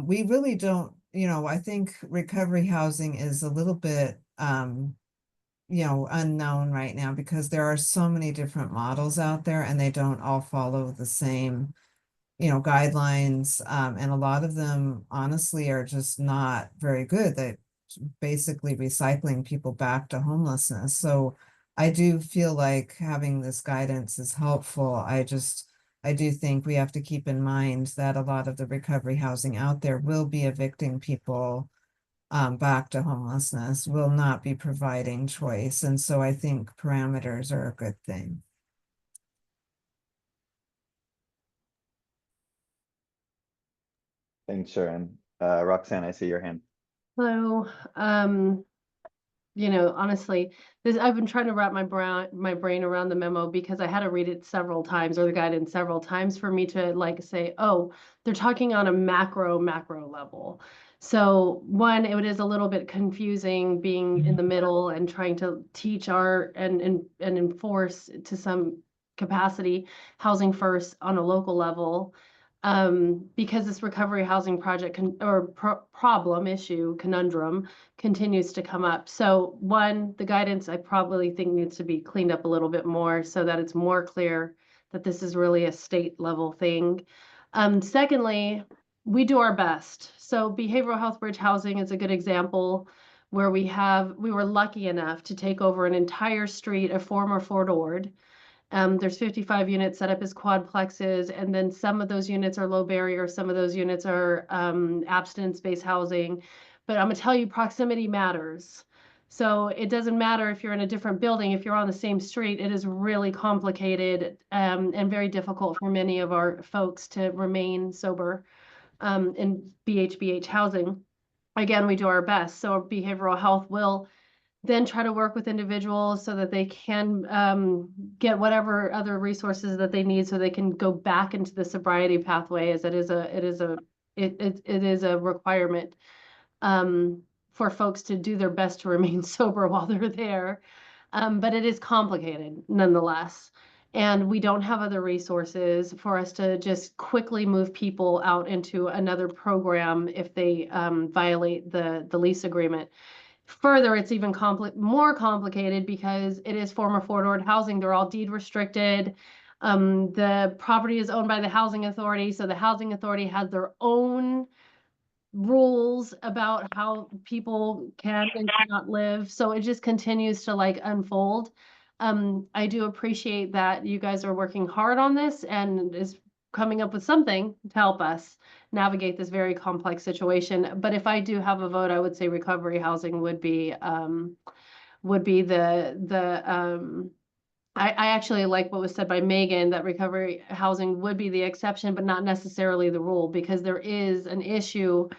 we really don't, I think recovery housing is a little bit, unknown right now because there are so many different models out there and they don't all follow the same, guidelines. And a lot of them honestly are just not very good. They're basically recycling people back to homelessness. So I do feel like having this guidance is helpful. I do think we have to keep in mind that a lot of the recovery housing out there will be evicting people back to homelessness, will not be providing choice. And so I think parameters are a good thing. Thanks, Sharon. Roxanne, I see your hand. So, honestly, I've been trying to wrap my brain around the memo because I had to read it several times, or the guidance several times, for me to say, oh, they're talking on a macro level. So one, it is a little bit confusing being in the middle and trying to teach and enforce to some capacity housing first on a local level. Because this recovery housing project conundrum continues to come up. So one, the guidance I probably think needs to be cleaned up a little bit more so that it's more clear that this is really a state level thing. Secondly, we do our best. So behavioral health bridge housing is a good example where we were lucky enough to take over an entire street of former Fort Ord. There's 55 units set up as quadplexes, and then some of those units are low barrier, some of those units are abstinence-based housing. But I'm gonna tell you, proximity matters. So it doesn't matter if you're in a different building, if you're on the same street, it is really complicated and very difficult for many of our folks to remain sober in BHBH housing. Again, we do our best. So behavioral health will then try to work with individuals so that they can get whatever other resources that they need so they can go back into the sobriety pathway, as it is a requirement for folks to do their best to remain sober while they're there. But it is complicated nonetheless. And we don't have other resources for us to just quickly move people out into another program if they violate the lease agreement. Further, it's even more complicated because it is former Fort Ord housing. They're all deed restricted. The property is owned by the housing authority. So the housing authority has their own rules about how people can and cannot live. So it just continues to unfold. I do appreciate that you guys are working hard on this and is coming up with something to help us navigate this very complex situation. But if I do have a vote, I would say recovery housing would be I actually like what was said by Megan, that recovery housing would be the exception, but not necessarily the rule, because there is an issue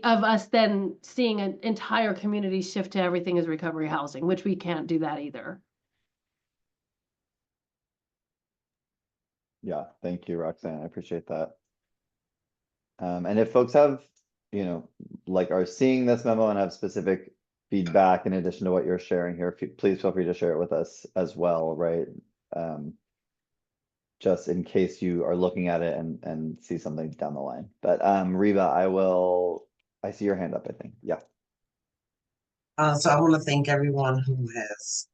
of us then seeing an entire community shift to everything as recovery housing, which we can't do that either. Yeah, thank you, Roxanne. I appreciate that. And if folks have, are seeing this memo and have specific feedback in addition to what you're sharing here, please feel free to share it with us as well, right? Just in case you are looking at it and see something down the line. But Reba, I see your hand up, I think. Yeah. So I want to thank everyone who has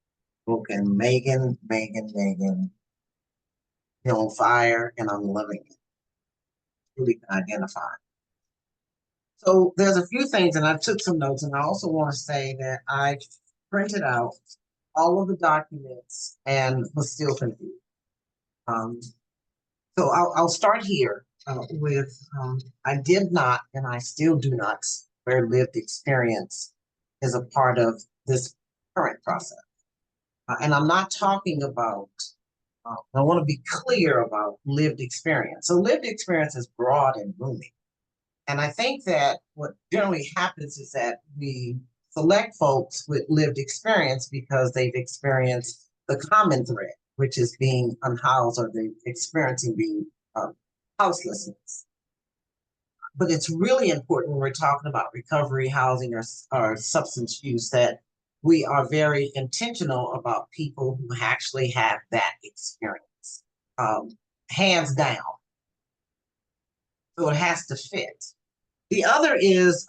spoken. Megan, you're on fire, and I'm loving it. Really can identify. So there's a few things, and I took some notes, and I also want to say that I printed out all of the documents and was still confused. So I'll start here. I did not, and I still do not, where lived experience is a part of this current process. And I'm not talking about, I want to be clear about lived experience. So lived experience is broad and roomy. And I think that what generally happens is that we select folks with lived experience because they've experienced the common thread, which is being unhoused or they're experiencing being houselessness. But it's really important when we're talking about recovery housing or substance use that we are very intentional about people who actually have that experience, hands down. So it has to fit. The other is,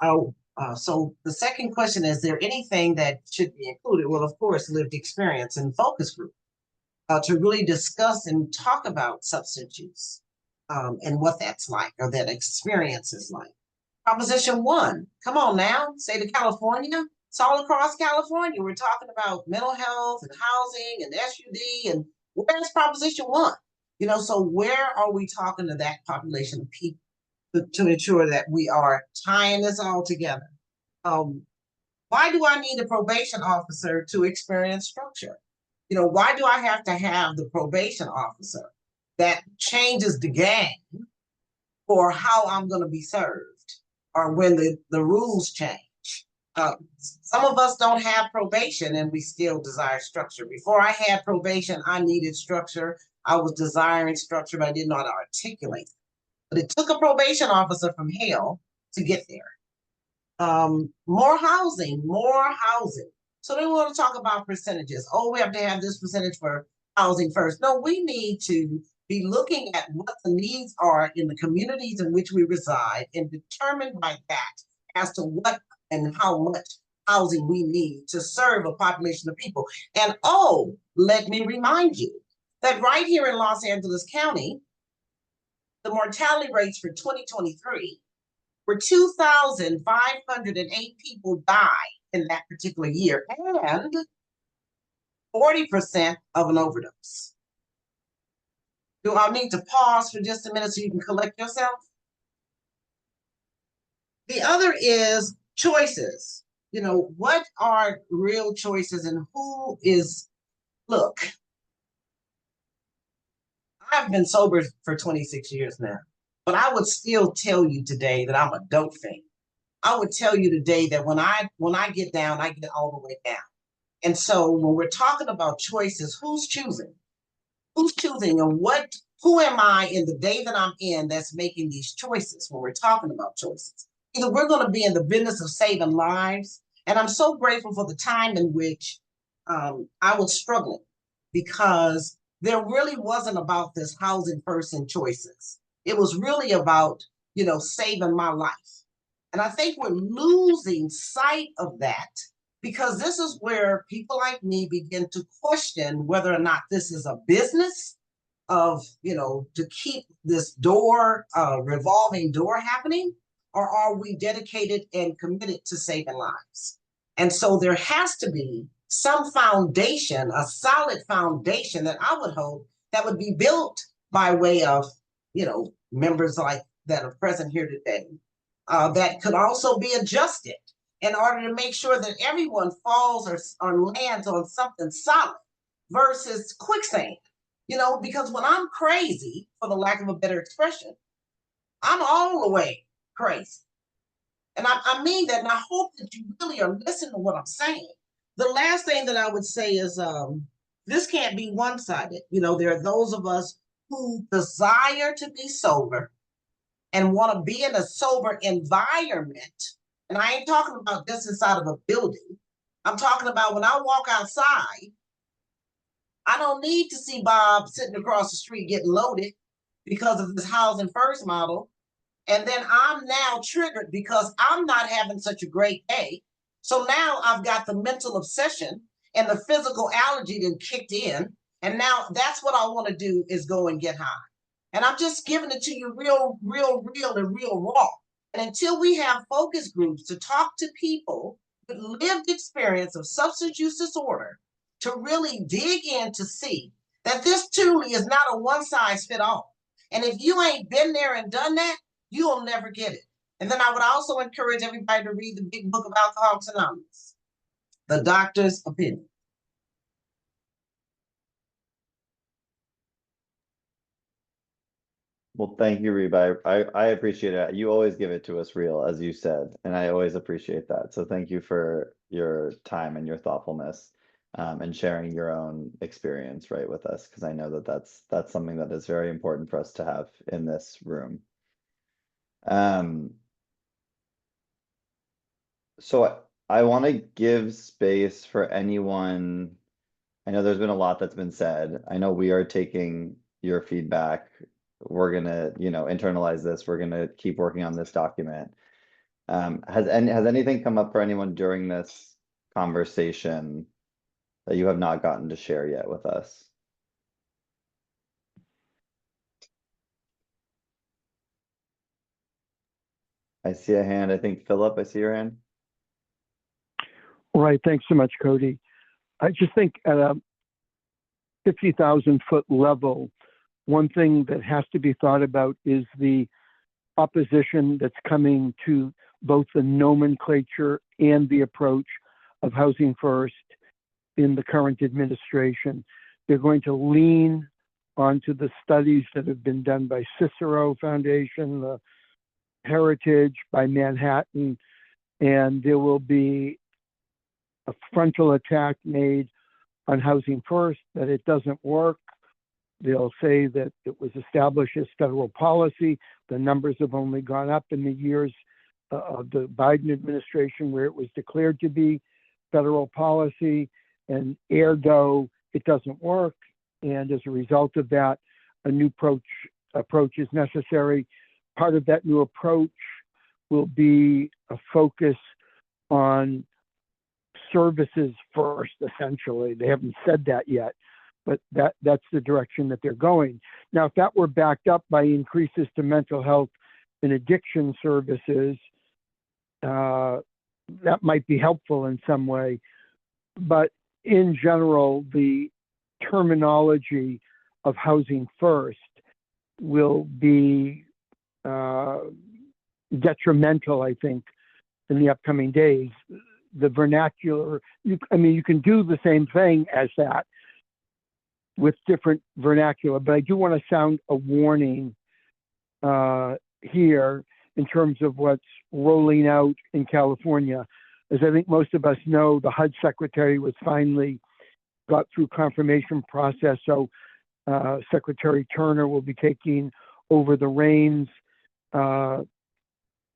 so the second question, is there anything that should be included? Well, of course, lived experience and focus group to really discuss and talk about substance use and what that's like or that experience is like. Proposition 1, come on now, state of California, it's all across California. We're talking about mental health and housing and SUD, and where's Proposition 1? You know, so where are we talking to that population of people to ensure that we are tying this all together? Why do I need a probation officer to experience structure? You know, why do I have to have the probation officer that changes the game for how I'm going to be served or when the rules change? Some of us don't have probation and we still desire structure. Before I had probation, I needed structure. I was desiring structure, but I did not articulate. But it took a probation officer from hell to get there. More housing. So they want to talk about percentages. Oh, we have to have this percentage for housing first. No, we need to be looking at what the needs are in the communities in which we reside and determine by that as to what and how much housing we need to serve a population of people. And oh, let me remind you that right here in Los Angeles County, the mortality rates for 2023 were 2,508 people died in that particular year, and 40% of an overdose. Do I need to pause for just a minute so you can collect yourself? The other is choices. You know, what are real choices and who is, look, I've been sober for 26 years now, but I would still tell you today that I'm a dope fiend. I would tell you today that when I get down, I get all the way down. And so when we're talking about choices, who's choosing? Who's choosing and who am I in the day that I'm in that's making these choices when we're talking about choices? Either we're going to be in the business of saving lives, and I'm so grateful for the time in which I was struggling because there really wasn't about this housing person choices. It was really about, you know, saving my life. And I think we're losing sight of that because this is where people like me begin to question whether or not this is a business of, you know, to keep this door, revolving door happening, or are we dedicated and committed to saving lives? And so there has to be some foundation, a solid foundation that I would hope that would be built by way of, you know, members like that are present here today, that could also be adjusted in order to make sure that everyone falls or lands on something solid versus quicksand. You know, because when I'm crazy, for the lack of a better expression, I'm all the way crazy. And I mean that, and I hope that you really are listening to what I'm saying. The last thing that I would say is this can't be one-sided. You know, there are those of us who desire to be sober and want to be in a sober environment. And I ain't talking about just inside of a building. I'm talking about when I walk outside, I don't need to see Bob sitting across the street getting loaded because of this housing first model. And then I'm now triggered because I'm not having such a great day. So now I've got the mental obsession and the physical allergy that kicked in. And now that's what I want to do is go and get high. And I'm just giving it to you real and real raw. And until we have focus groups to talk to people with lived experience of substance use disorder, to really dig in to see that this truly is not a one size fit all. And if you ain't been there and done that, you'll never get it. And then I would also encourage everybody to read the Big Book of Alcoholics Anonymous, the doctor's opinion. Well, thank you, Reba. I appreciate it. You always give it to us real, as you said, and I always appreciate that. So thank you for your time and your thoughtfulness, and sharing your own experience, right, with us, because I know that that's something that is very important for us to have in this room. So I want to give space for anyone. I know there's been a lot that's been said. I know we are taking your feedback. We're gonna, internalize this. We're gonna keep working on this document. Has anything come up for anyone during this conversation that you have not gotten to share yet with us? I see a hand. I think Philip, I see your hand. All right, thanks so much, Cody. I just think at a 50,000 foot level, one thing that has to be thought about is the opposition that's coming to both the nomenclature and the approach of Housing First in the current administration. They're going to lean onto the studies that have been done by Cicero Foundation, the Heritage, by Manhattan, and there will be a frontal attack made on Housing First, that it doesn't work. They'll say that it was established as federal policy. The numbers have only gone up in the years of the Biden administration where it was declared to be federal policy, and ergo, it doesn't work. And as a result of that, a new approach is necessary. Part of that new approach will be a focus on services first, essentially. They haven't said that yet, but that's the direction that they're going. Now, if that were backed up by increases to mental health and addiction services, that might be helpful in some way. But in general, the terminology of Housing First will be detrimental, I think, in the upcoming days. The vernacular, you can do the same thing as that with different vernacular, but I do want to sound a warning here in terms of what's rolling out in California. As I think most of us know, the HUD secretary was finally got through confirmation process, so Secretary Turner will be taking over the reins.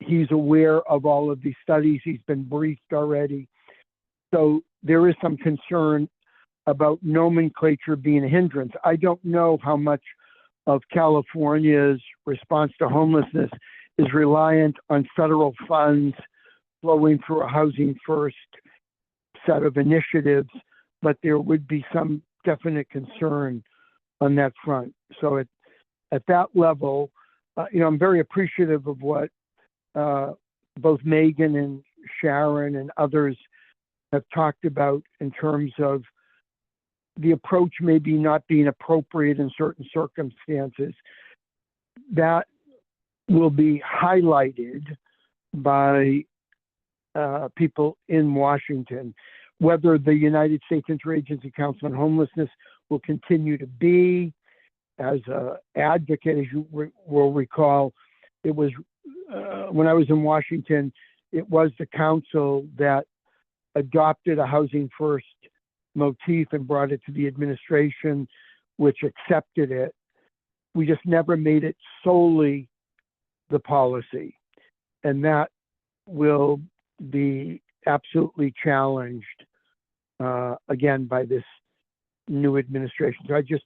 He's aware of all of these studies. He's been briefed already. So there is some concern about nomenclature being a hindrance. I don't know how much of California's response to homelessness is reliant on federal funds flowing through a Housing First set of initiatives, but there would be some definite concern on that front. So at that level, I'm very appreciative of what both Megan and Sharon and others have talked about in terms of the approach maybe not being appropriate in certain circumstances. That will be highlighted by people in Washington. Whether the United States Interagency Council on Homelessness will continue to be as an advocate, as you will recall, it was when I was in Washington, it was the council that adopted a Housing First motif and brought it to the administration, which accepted it. We just never made it solely the policy. And that will be absolutely challenged again by this new administration. So I just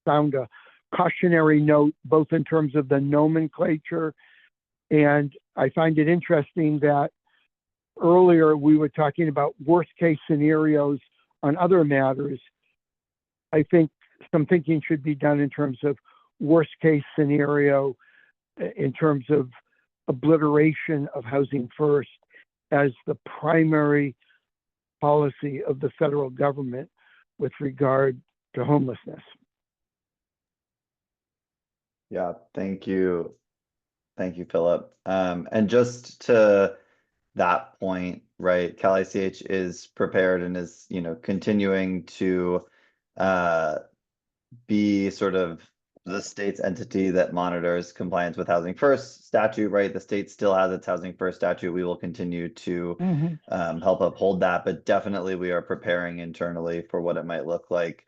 found a cautionary note, both in terms of the nomenclature, and I find it interesting that earlier we were talking about worst case scenarios on other matters. I think some thinking should be done in terms of worst case scenario, in terms of obliteration of Housing First as the primary policy of the federal government with regard to homelessness. Yeah, thank you. Thank you, Philip. And just to that point, right, Cal ICH is prepared and is, continuing to be sort of the state's entity that monitors compliance with Housing First statute, right? The state still has its Housing First statute. We will continue to help uphold that, but definitely we are preparing internally for what it might look like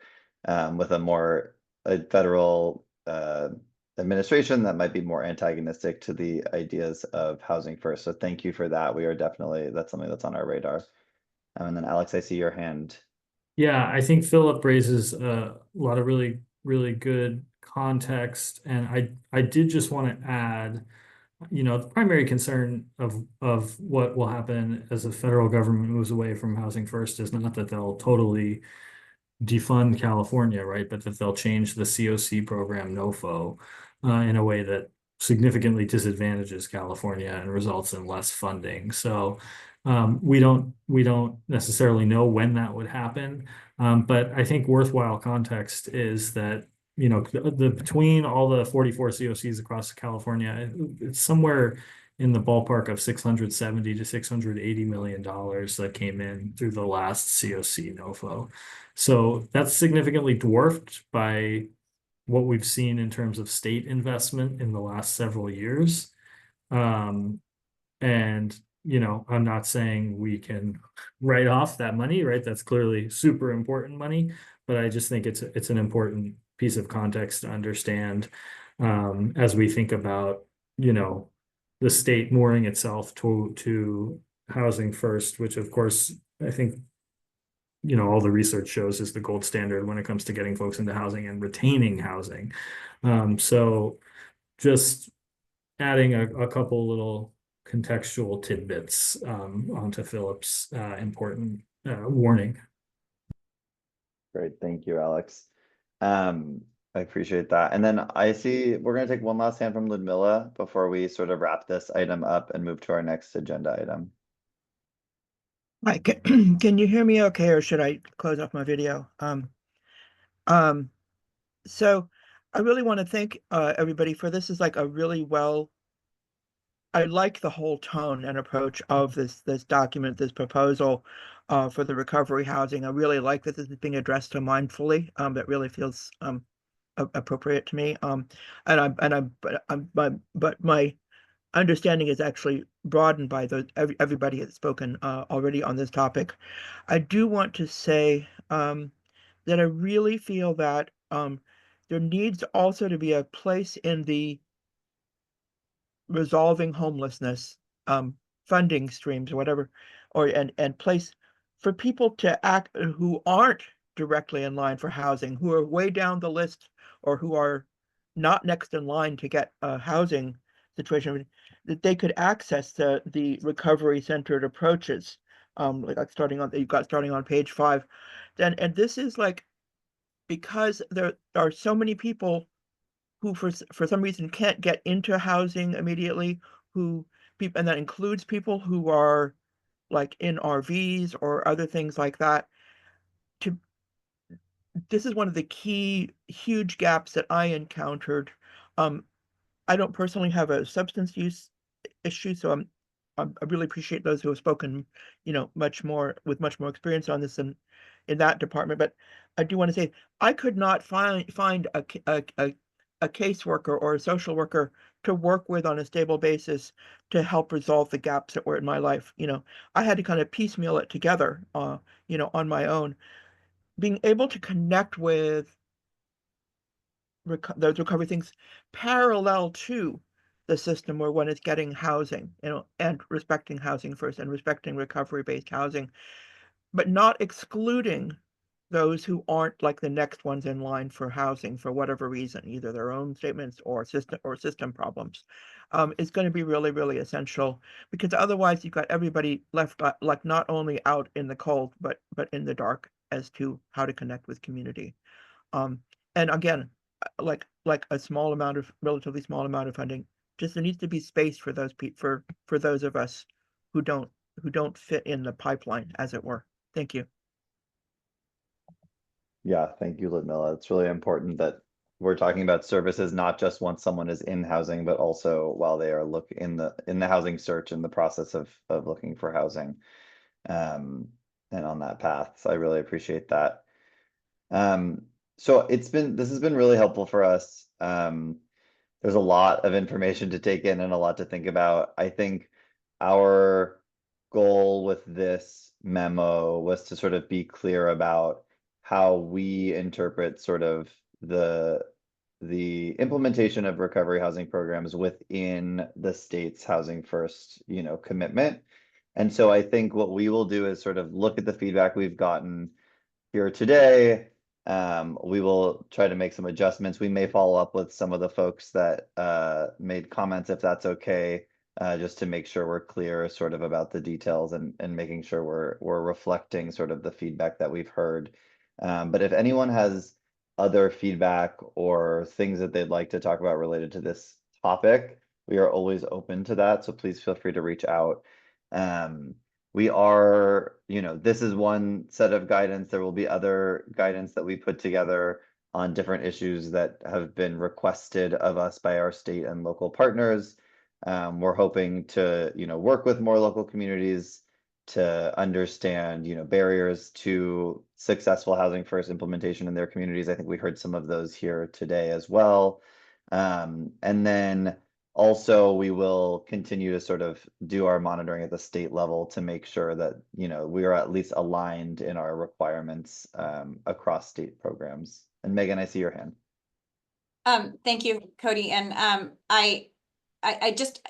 with a federal administration that might be more antagonistic to the ideas of Housing First. So thank you for that. That's something that's on our radar. And then Alex, I see your hand. Yeah, I think Philip raises a lot of really, really good context, and I did just want to add, the primary concern of what will happen as the federal government moves away from Housing First is not that they'll totally defund California, right? But that they'll change the COC program NOFO in a way that significantly disadvantages California and results in less funding. So we don't necessarily know when that would happen, but I think worthwhile context is that between all the 44 COCs across California, it's somewhere in the ballpark of $670 to $680 million that came in through the last COC NOFO. So that's significantly dwarfed by what we've seen in terms of state investment in the last several years. And, I'm not saying we can write off that money, right? That's clearly super important money, but I just think it's an important piece of context to understand as we think about, the state mooring itself to Housing First, which of course, I think, all the research shows is the gold standard when it comes to getting folks into housing and retaining housing. So just adding a couple little contextual tidbits onto Philip's important warning. Great, thank you, Alex. I appreciate that. And then I see we're going to take one last hand from Ludmilla before we sort of wrap this item up and move to our next agenda item. Hi, can you hear me okay, or should I close off my video? So I really want to thank everybody for this. Is like a really I like the whole tone and approach of this document, this proposal for the recovery housing. I really like that this is being addressed so mindfully. That really feels appropriate to me. But my understanding is actually broadened by everybody has spoken already on this topic. I do want to say that I really feel that there needs also to be a place in the resolving homelessness funding streams or whatever, and place for people to act who aren't directly in line for housing, who are way down the list or who are not next in line to get a housing situation, that they could access the recovery centered approaches, like starting on page 5. And this is like, because there are so many people who for some reason can't get into housing immediately, and that includes people who are like in RVs or other things like that. This is one of the key huge gaps that I encountered. I don't personally have a substance use issue, so I really appreciate those who have spoken, much more experience on this in that department. But I do want to say I could not find a caseworker or a social worker to work with on a stable basis to help resolve the gaps that were in my life. I had to kind of piecemeal it together, on my own. Being able to connect with those recovery things parallel to the system where one is getting housing, and respecting Housing First and respecting recovery-based housing, but not excluding those who aren't like the next ones in line for housing for whatever reason, either their own statements or system problems, is going to be really, really essential, because otherwise you've got everybody left like not only out in the cold, but in the dark as to how to connect with community. And again, like a relatively small amount of funding, just there needs to be space for those for those of us who don't fit in the pipeline, as it were. Thank you. Yeah, thank you, Ludmilla. It's really important that we're talking about services, not just once someone is in housing, but also while they are in the housing search, in the process of looking for housing. And on that path. So I really appreciate that. So this has been really helpful for us. There's a lot of information to take in and a lot to think about. I think our goal with this memo was to sort of be clear about how we interpret sort of the implementation of recovery housing programs within the state's Housing First, commitment. And so I think what we will do is sort of look at the feedback we've gotten here today. We will try to make some adjustments. We may follow up with some of the folks that made comments, if that's okay, just to make sure we're clear sort of about the details and making sure we're reflecting sort of the feedback that we've heard. But if anyone has other feedback or things that they'd like to talk about related to this topic, we are always open to that. So please feel free to reach out. We are, this is one set of guidance. There will be other guidance that we put together on different issues that have been requested of us by our state and local partners. We're hoping to, work with more local communities to understand, barriers to successful Housing First implementation in their communities. I think we heard some of those here today as well. And then also, we will continue to sort of do our monitoring at the state level to make sure that, we are at least aligned in our requirements across state programs. And Megan, I see your hand. Thank you, Cody. And I just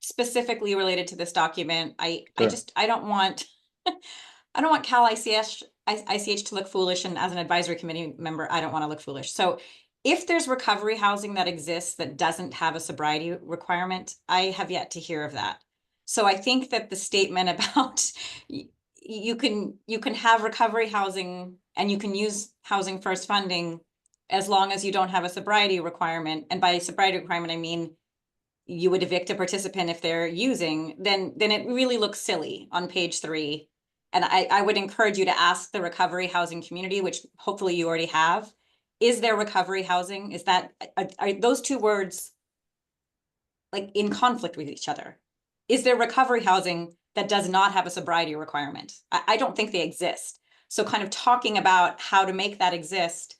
specifically related to this document, I don't want I don't want Cal ICH to look foolish, and as an advisory committee member, I don't want to look foolish. So if there's recovery housing that exists that doesn't have a sobriety requirement, I have yet to hear of that. So I think that the statement about you can have recovery housing and you can use Housing First funding as long as you don't have a sobriety requirement. And by sobriety requirement, I mean you would evict a participant if they're using, then it really looks silly on page 3. And I would encourage you to ask the recovery housing community, which hopefully you already have. Is there recovery housing? Are those two words like in conflict with each other? Is there recovery housing that does not have a sobriety requirement? I don't think they exist. So kind of talking about how to make that exist,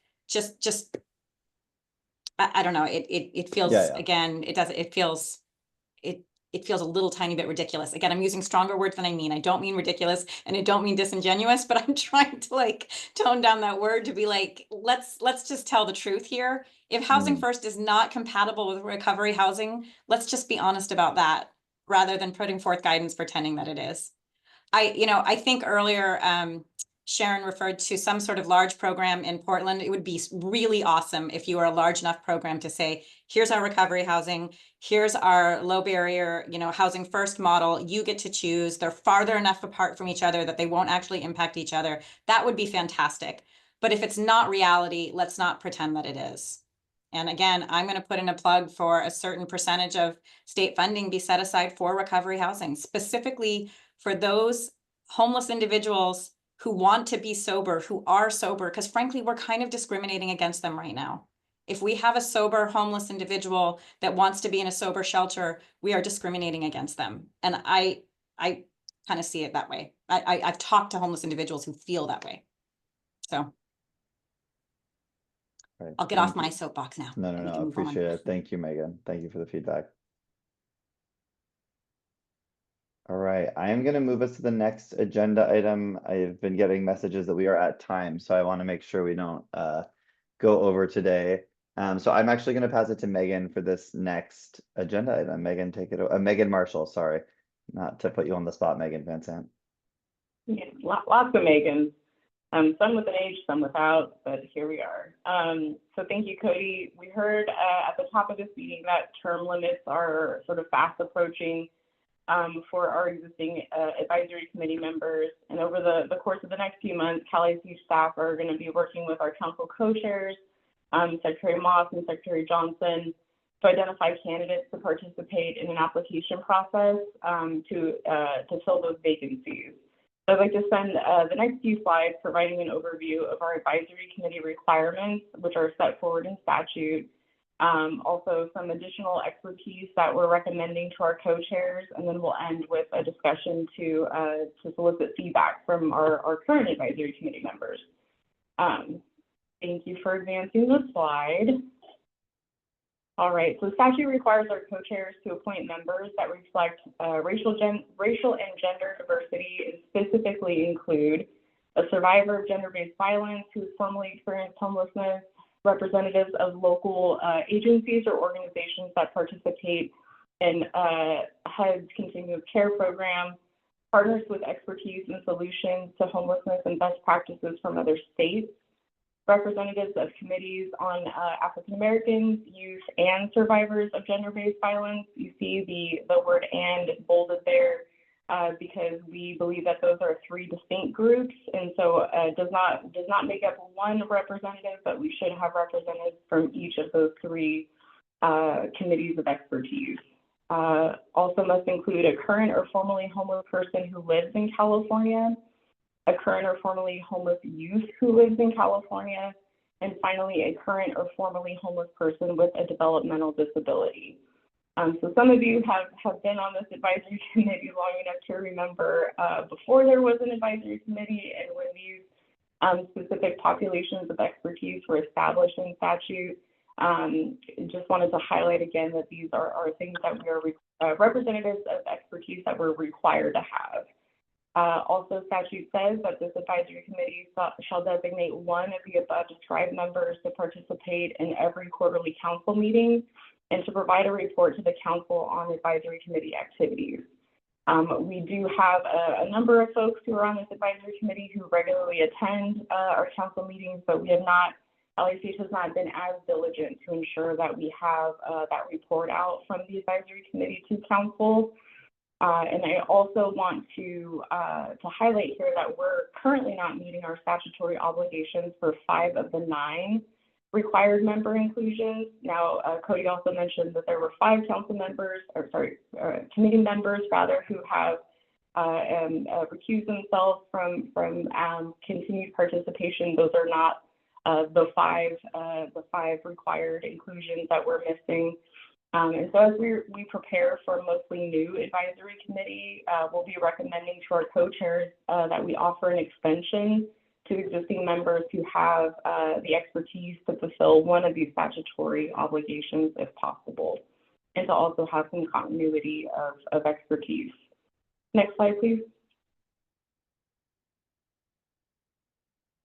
I don't know. It feels, again, it feels a little tiny bit ridiculous. Again, I'm using stronger words than I mean. I don't mean ridiculous and I don't mean disingenuous, but I'm trying to like tone down that word to be like, let's just tell the truth here. If Housing First is not compatible with recovery housing, let's just be honest about that rather than putting forth guidance pretending that it is. I think earlier, Sharon referred to some sort of large program in Portland. It would be really awesome if you were a large enough program to say, here's our recovery housing, here's our low barrier, Housing First model, you get to choose. They're farther enough apart from each other that they won't actually impact each other. That would be fantastic. But if it's not reality, let's not pretend that it is. And again, I'm going to put in a plug for a certain percentage of state funding be set aside for recovery housing, specifically for those homeless individuals who want to be sober, who are sober, because frankly, we're kind of discriminating against them right now. If we have a sober homeless individual that wants to be in a sober shelter, we are discriminating against them. And I kind of see it that way. I've talked to homeless individuals who feel that way. So Right. I'll get off my soapbox now. No, I appreciate it. Thank you, Megan. Thank you for the feedback. All right, I am going to move us to the next agenda item. I've been getting messages that we are at time, so I want to make sure we don't go over today. So I'm actually going to pass it to Megan for this next agenda item. Megan, take it over. Megan Marshall, sorry, not to put you on the spot, Megan Van Sant. Yeah, lots of Megans. Some with an H, some without, but here we are. So thank you, Cody. We heard at the top of this meeting that term limits are sort of fast approaching for our existing advisory committee members. And over the course of the next few months, Cal ICH staff are going to be working with our council co-chairs, Secretary Moss and Secretary Johnson, to identify candidates to participate in an application process to fill those vacancies. I'd like to spend the next few slides providing an overview of our advisory committee requirements, which are set forward in statute. Also some additional expertise that we're recommending to our co-chairs, and then we'll end with a discussion to solicit feedback from our current advisory committee members. Thank you for advancing the slide. All right, so statute requires our co-chairs to appoint members that reflect racial and gender diversity, and specifically include a survivor of gender-based violence who has formerly experienced homelessness, representatives of local agencies or organizations that participate in HUD's continuous care program, partners with expertise and solutions to homelessness and best practices from other states, representatives of committees on African Americans, youth, and survivors of gender-based violence. You see the word "and" bolded there because we believe that those are 3 distinct groups, and so does not make up one representative, but we should have representatives from each of those 3 committees of expertise. Also must include a current or formerly homeless person who lives in California, a current or formerly homeless youth who lives in California, and finally, a current or formerly homeless person with a developmental disability. So some of you have been on this advisory committee long enough to remember before there was an advisory committee and when these specific populations of expertise were established in statute. Just wanted to highlight again that these are things that we are representatives of expertise that we're required to have. Also, statute says that this advisory committee shall designate one of the above described members to participate in every quarterly council meeting and to provide a report to the council on advisory committee activities. We do have a number of folks who are on this advisory committee who regularly attend our council meetings, but we have not, LACH has not been as diligent to ensure that we have that report out from the advisory committee to council. And I also want to highlight here that we're currently not meeting our statutory obligations for 5 of the 9 required member inclusions. Now, Cody also mentioned that there were 5 council members, committee members rather, who have recused themselves from continued participation. Those are not the 5 required inclusions that we're missing. And so as we prepare for a mostly new advisory committee, we'll be recommending to our co-chairs that we offer an extension to existing members who have the expertise to fulfill one of these statutory obligations if possible, and to also have some continuity of expertise. Next slide, please.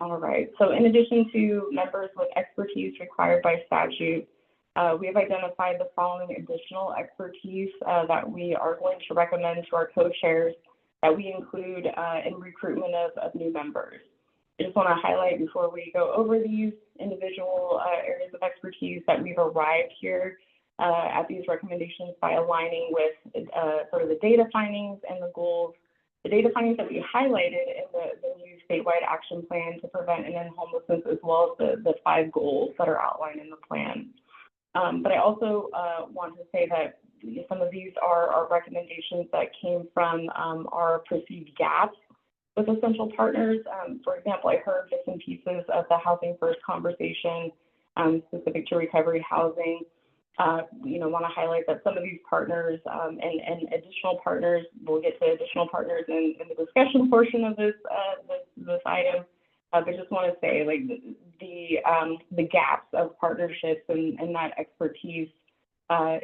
All right, so in addition to members with expertise required by statute, we have identified the following additional expertise that we are going to recommend to our co-chairs that we include in recruitment of new members. I just want to highlight before we go over these individual areas of expertise that we've arrived here at these recommendations by aligning with sort of the data findings and the goals. The data findings that we highlighted in the new statewide action plan to prevent and end homelessness, as well as the 5 goals that are outlined in the plan. But I also want to say that some of these are recommendations that came from our perceived gaps with essential partners. For example, I heard bits and pieces of the Housing First conversation specific to recovery housing. Want to highlight that some of these partners and additional partners, we'll get to additional partners in the discussion portion of this item. But just want to say, like, the gaps of partnerships and that expertise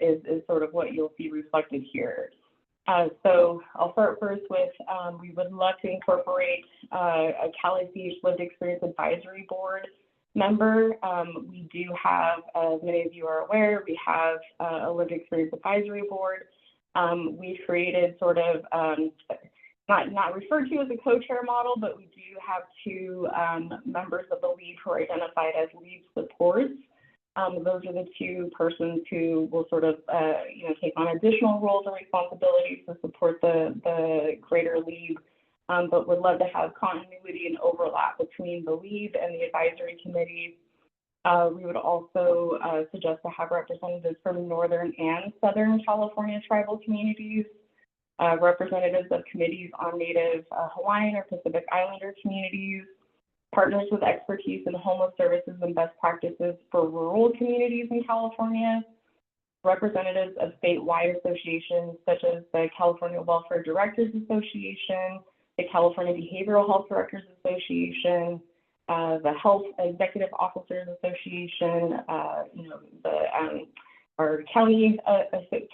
is sort of what you'll see reflected here. So I'll start first with, we would love to incorporate a CalACH Lived Experience Advisory Board member. We do have, as many of you are aware, we have a Lived Experience Advisory Board. We created sort of, not referred to as a co-chair model, but we do have 2 members of the lead who are identified as lead supports. Those are the 2 persons who will sort of, take on additional roles and responsibilities to support the greater lead, but would love to have continuity and overlap between the lead and the advisory committee. We would also suggest to have representatives from Northern and Southern California tribal communities. representatives of committees on Native Hawaiian or Pacific Islander communities, partners with expertise in homeless services and best practices for rural communities in California, representatives of statewide associations such as the California Welfare Directors Association, the California Behavioral Health Directors Association, the Health Executive Officers Association, our county,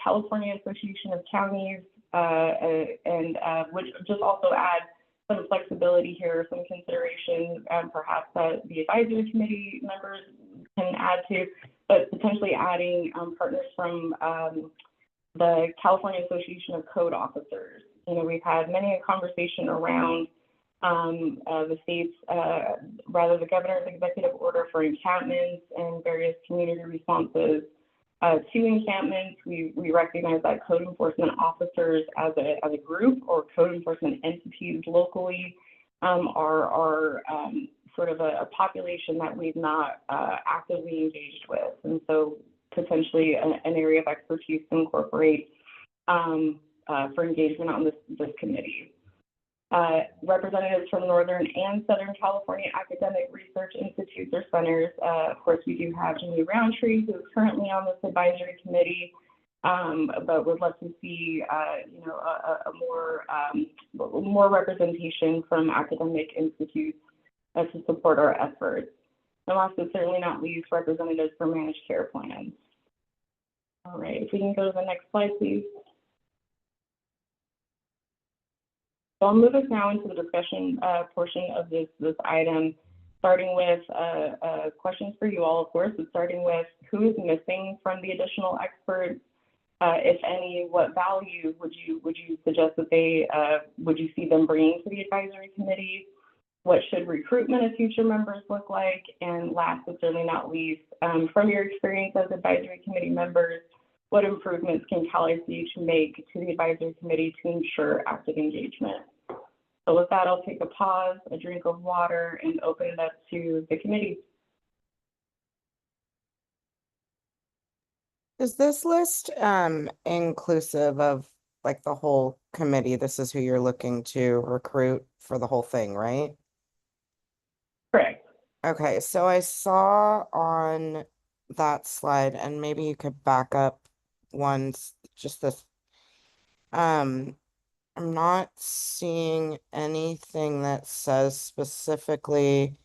California Association of Counties, and which just also add some flexibility here, some consideration, perhaps that the advisory committee members can add to, but potentially adding partners from the California Association of Code Officers. We've had many a conversation around the state's, the governor's executive order for encampments and various community responses to encampments. We recognize that code enforcement officers as a group or code enforcement entities locally are sort of a population that we've not actively engaged with. And so potentially an area of expertise to incorporate for engagement on this committee. Representatives from Northern and Southern California academic research institutes or centers. Of course, we do have Jimmy Roundtree, who is currently on this advisory committee, but would love to see, a more representation from academic institutes to support our efforts. And last but certainly not least, representatives from managed care plans. All right, if we can go to the next slide, please. So I'll move us now into the discussion portion of this item, starting with questions for you all, of course, but starting with who is missing from the additional experts, if any, what value would you suggest that they, would you see them bringing to the advisory committee? What should recruitment of future members look like? And last but certainly not least, from your experience as advisory committee members, what improvements can Cal ICH make to the advisory committee to ensure active engagement? So with that, I'll take a pause, a drink of water, and open it up to the committee. Is this list inclusive of like the whole committee? This is who you're looking to recruit for the whole thing, right? Correct. Okay, so I saw on that slide, and maybe you could back up once, just this. I'm not seeing anything that says specifically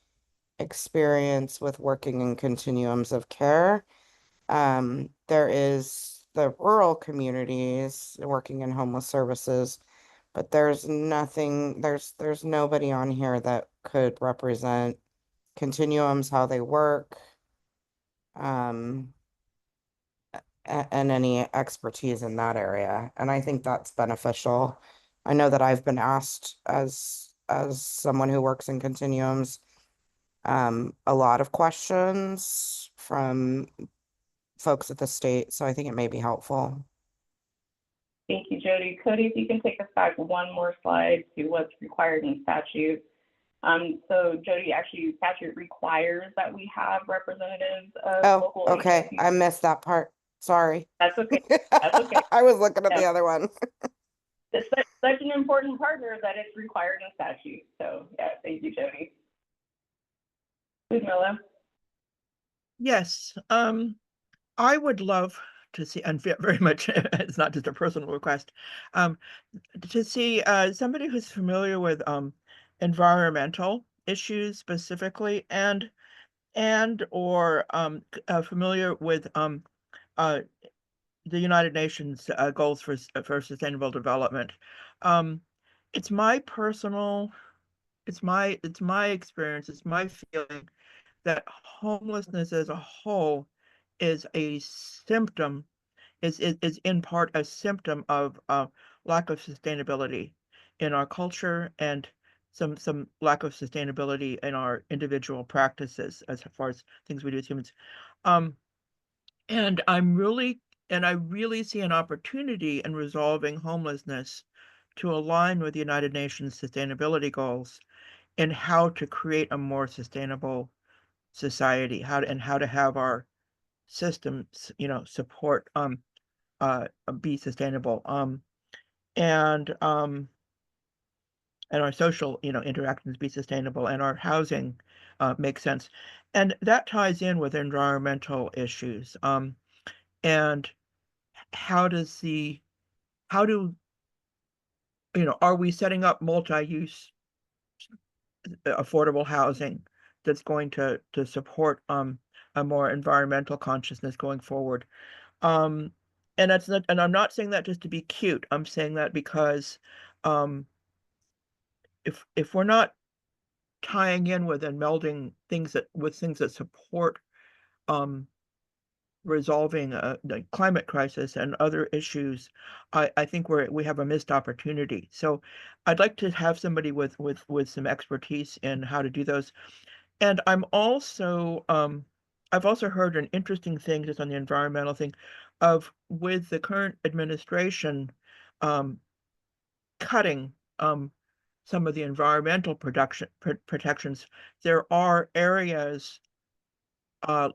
experience with working in continuums of care. There is the rural communities working in homeless services, but there's nothing, there's nobody on here that could represent continuums, how they work, and any expertise in that area. And I think that's beneficial. I know that I've been asked as someone who works in continuums, a lot of questions from folks at the state, so I think it may be helpful. Thank you, Jody. Cody, if you can take us back one more slide to what's required in statute. So Jody, actually statute requires that we have representatives of local okay. agencies. I missed that part. Sorry. That's okay. That's okay. I was looking at the other one. It's such an important partner that it's required in statute. So yeah, thank you, Jody. Ludmilla. Yes, I would love to see, and very much, it's not just a personal request, to see somebody who's familiar with environmental issues specifically, and or familiar with the United Nations goals for sustainable development. It's my personal, it's my experience, it's my feeling that homelessness as a whole is a symptom, is in part a symptom of lack of sustainability in our culture, and some lack of sustainability in our individual practices as far as things we do as humans. And I really see an opportunity in resolving homelessness to align with the United Nations sustainability goals in how to create a more sustainable society, how to have our systems, support be sustainable. and our social, interactions be sustainable, and our housing makes sense. And that ties in with environmental issues. And how do, are we setting up multi-use affordable housing that's going to support a more environmental consciousness going forward? And that's not, and I'm not saying that just to be cute. I'm saying that because if we're not tying in with and melding things that support resolving the climate crisis and other issues, I think we have a missed opportunity. So I'd like to have somebody with some expertise in how to do those. And I've also heard an interesting thing just on the environmental thing of, with the current administration cutting some of the environmental protections, there are areas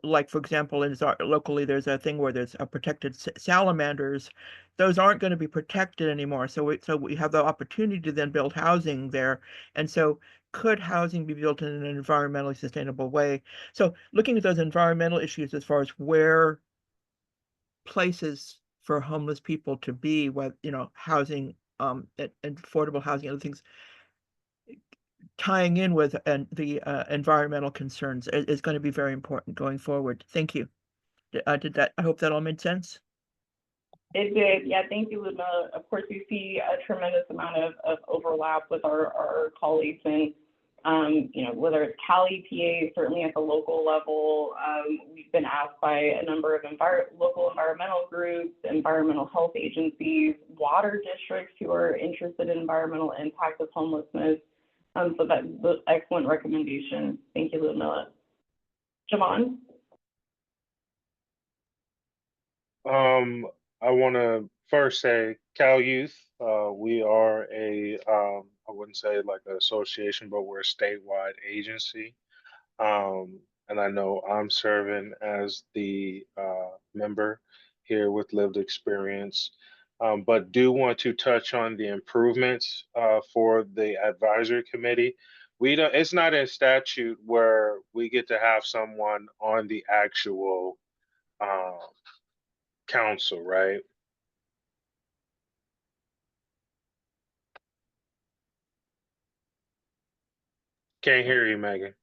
like, for example, locally, there's a thing where there's a protected salamanders. Those aren't going to be protected anymore. So we have the opportunity to then build housing there. And so could housing be built in an environmentally sustainable way? So looking at those environmental issues as far as where places for homeless people to be, what, housing, and affordable housing, other things, tying in with the environmental concerns is going to be very important going forward. Thank you. I hope that all made sense. It did. Yeah, thank you, Ludmilla. Of course, we see a tremendous amount of overlap with our colleagues, and whether it's Cali, PA, certainly at the local level, we've been asked by a number of local environmental groups, environmental health agencies, water districts who are interested in environmental impact of homelessness. So that's an excellent recommendation. Thank you, Ludmilla. Javon? I want to first say Cal Youth, we are I wouldn't say like an association, but we're a statewide agency. And I know I'm serving as the member here with lived experience, but do want to touch on the improvements for the advisory committee. It's not in statute where we get to have someone on the actual council, right? Can't hear you, Megan.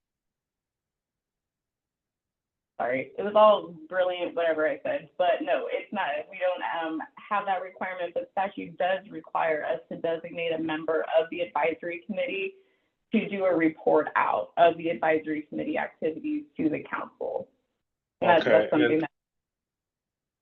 Sorry, it was all brilliant, whatever I said, but no, it's not. We don't have that requirement, but statute does require us to designate a member of the advisory committee to do a report out of the advisory committee activities to the council. And that's something that.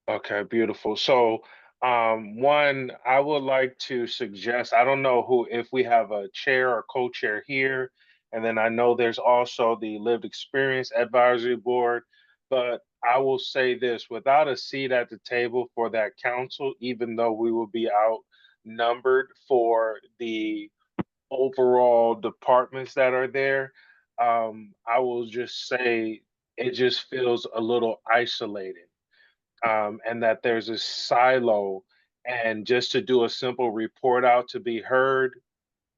Okay, beautiful. So, one, I would like to suggest, I don't know if we have a chair or co-chair here, and then I know there's also the Lived Experience Advisory Board, but I will say this, without a seat at the table for that council, even though we will be outnumbered for the overall departments that are there, I will just say it just feels a little isolated. And that there's a silo, and just to do a simple report out to be heard,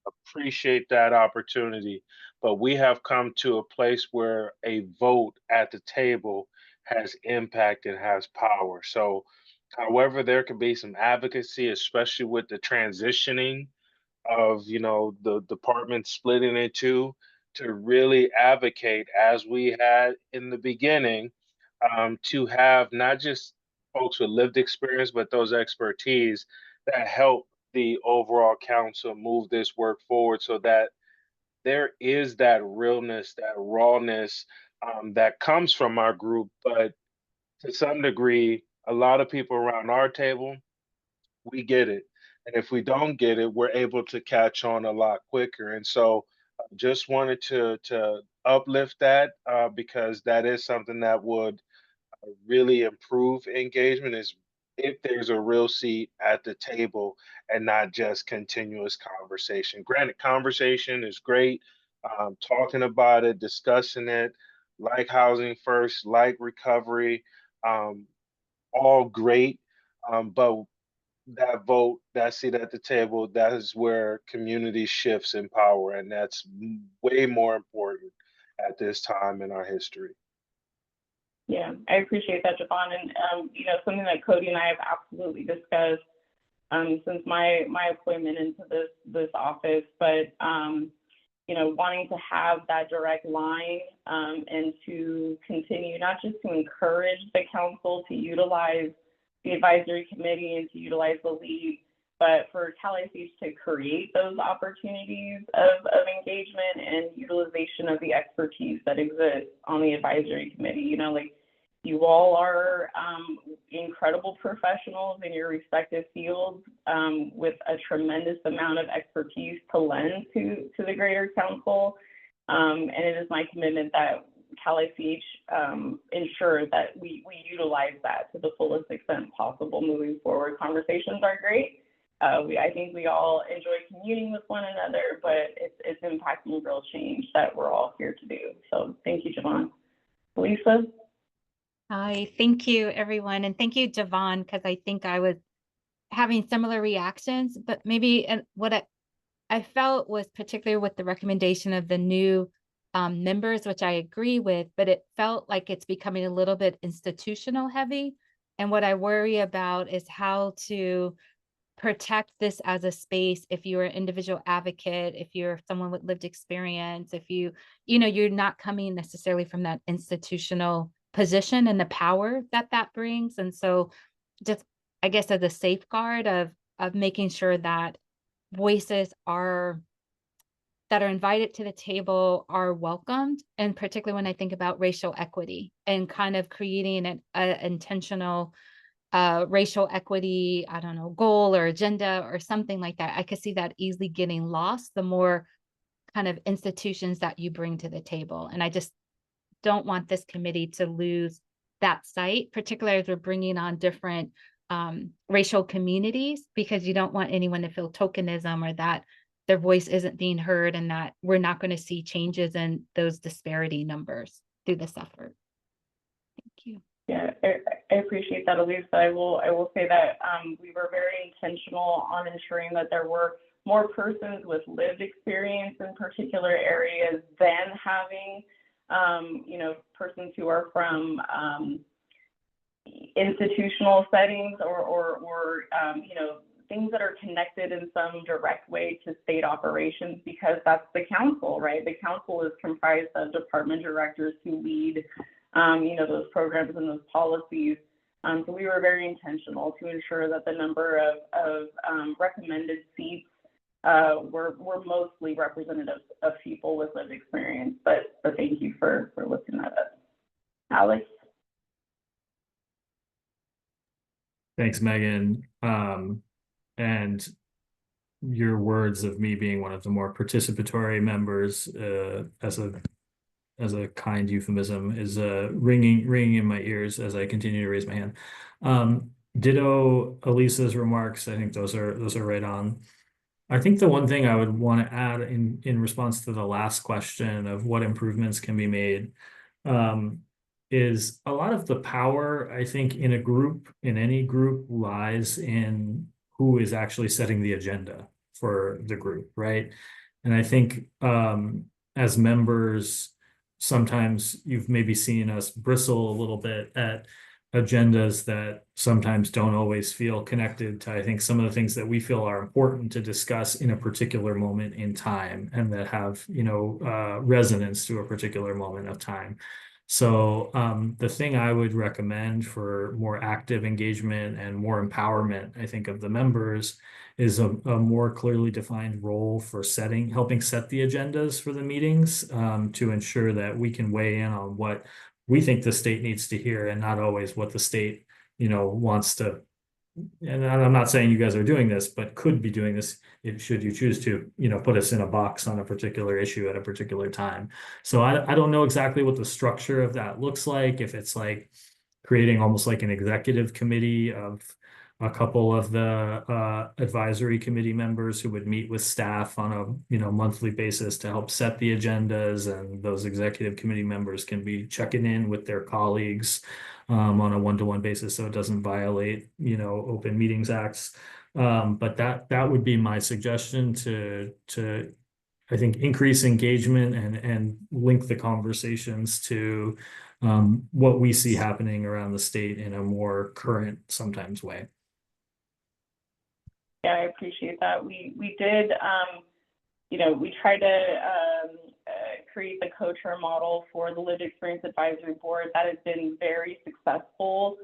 appreciate that opportunity. But we have come to a place where a vote at the table has impact and has power. So, however, there can be some advocacy, especially with the transitioning of the department splitting in two, to really advocate as we had in the beginning, to have not just folks with lived experience, but those expertise that help the overall council move this work forward, so that there is that realness, that rawness, that comes from our group. But to some degree, a lot of people around our table, we get it. And if we don't get it, we're able to catch on a lot quicker. And so just wanted to uplift that, because that is something that would really improve engagement, is if there's a real seat at the table and not just continuous conversation. Granted, conversation is great, talking about it, discussing it, like housing first, like recovery, all great. But that vote, that seat at the table, that is where community shifts in power, and that's way more important at this time in our history. Yeah, I appreciate that, Javon. And, you know, something that Cody and I have absolutely discussed since my appointment into this office, but, you know, wanting to have that direct line and to continue, not just to encourage the council to utilize the advisory committee and to utilize the lead, but for Cal ICH to create those opportunities of engagement and utilization of the expertise that exists on the advisory committee. You know, like, you all are incredible professionals in your respective fields with a tremendous amount of expertise to lend to the greater council. And it is my commitment that Cal ICH ensure that we utilize that to the fullest extent possible moving forward. Conversations are great. I think we all enjoy communing with one another, but it's impacting real change that we're all here to do. So thank you, Javon. Lisa? Hi, thank you, everyone. And thank you, Javon, because I think I was having similar reactions, but maybe what I felt was particularly with the recommendation of the new members, which I agree with, but it felt like it's becoming a little bit institutional heavy. And what I worry about is how to protect this as a space if you're an individual advocate, if you're someone with lived experience, if you know, you're not coming necessarily from that institutional position and the power that brings. And so just, I guess, as a safeguard of making sure that voices that are invited to the table are welcomed, and particularly when I think about racial equity and kind of creating an intentional racial equity, I don't know, goal or agenda or something like that. I could see that easily getting lost the more kind of institutions that you bring to the table. And I just don't want this committee to lose that sight, particularly as we're bringing on different racial communities, because you don't want anyone to feel tokenism or that their voice isn't being heard and that we're not going to see changes in those disparity numbers through this effort. Thank you. Yeah, I appreciate that, Elisa. I will say that we were very intentional on ensuring that there were more persons with lived experience in particular areas than having, you know, persons who are from institutional settings or you know, things that are connected in some direct way to state operations, because that's the council, right? The council is comprised of department directors who lead, you know, those programs and those policies. So we were very intentional to ensure that the number of recommended seats were mostly representative of people with lived experience. But thank you for looking at it. Alex? Thanks, Megan. And your words of me being one of the more participatory members as a kind euphemism is ringing in my ears as I continue to raise my hand. Ditto Elisa's remarks. I think those are right on. I think the one thing I would want to add in response to the last question of what improvements can be made is a lot of the power, I think, in any group lies in who is actually setting the agenda for the group, right? And I think as members, sometimes you've maybe seen us bristle a little bit at agendas that sometimes don't always feel connected to, I think, some of the things that we feel are important to discuss in a particular moment in time and that have, you know, resonance to a particular moment of time. So the thing I would recommend for more active engagement and more empowerment, I think, of the members is a more clearly defined role for helping set the agendas for the meetings to ensure that we can weigh in on what we think the state needs to hear and not always what the state, you know, wants to. And I'm not saying you guys are doing this, but could be doing this should you choose to, you know, put us in a box on a particular issue at a particular time. So I don't know exactly what the structure of that looks like, if it's like creating almost like an executive committee of a couple of the advisory committee members who would meet with staff on a monthly basis to help set the agendas, and those executive committee members can be checking in with their colleagues on a one-to-one basis, so it doesn't violate Open Meetings Acts. But that would be my suggestion to I think increase engagement and link the conversations to what we see happening around the state in a more current sometimes way. Yeah, I appreciate that. We did, we tried to create the co-chair model for the Lived Experience Advisory Board. That has been very successful.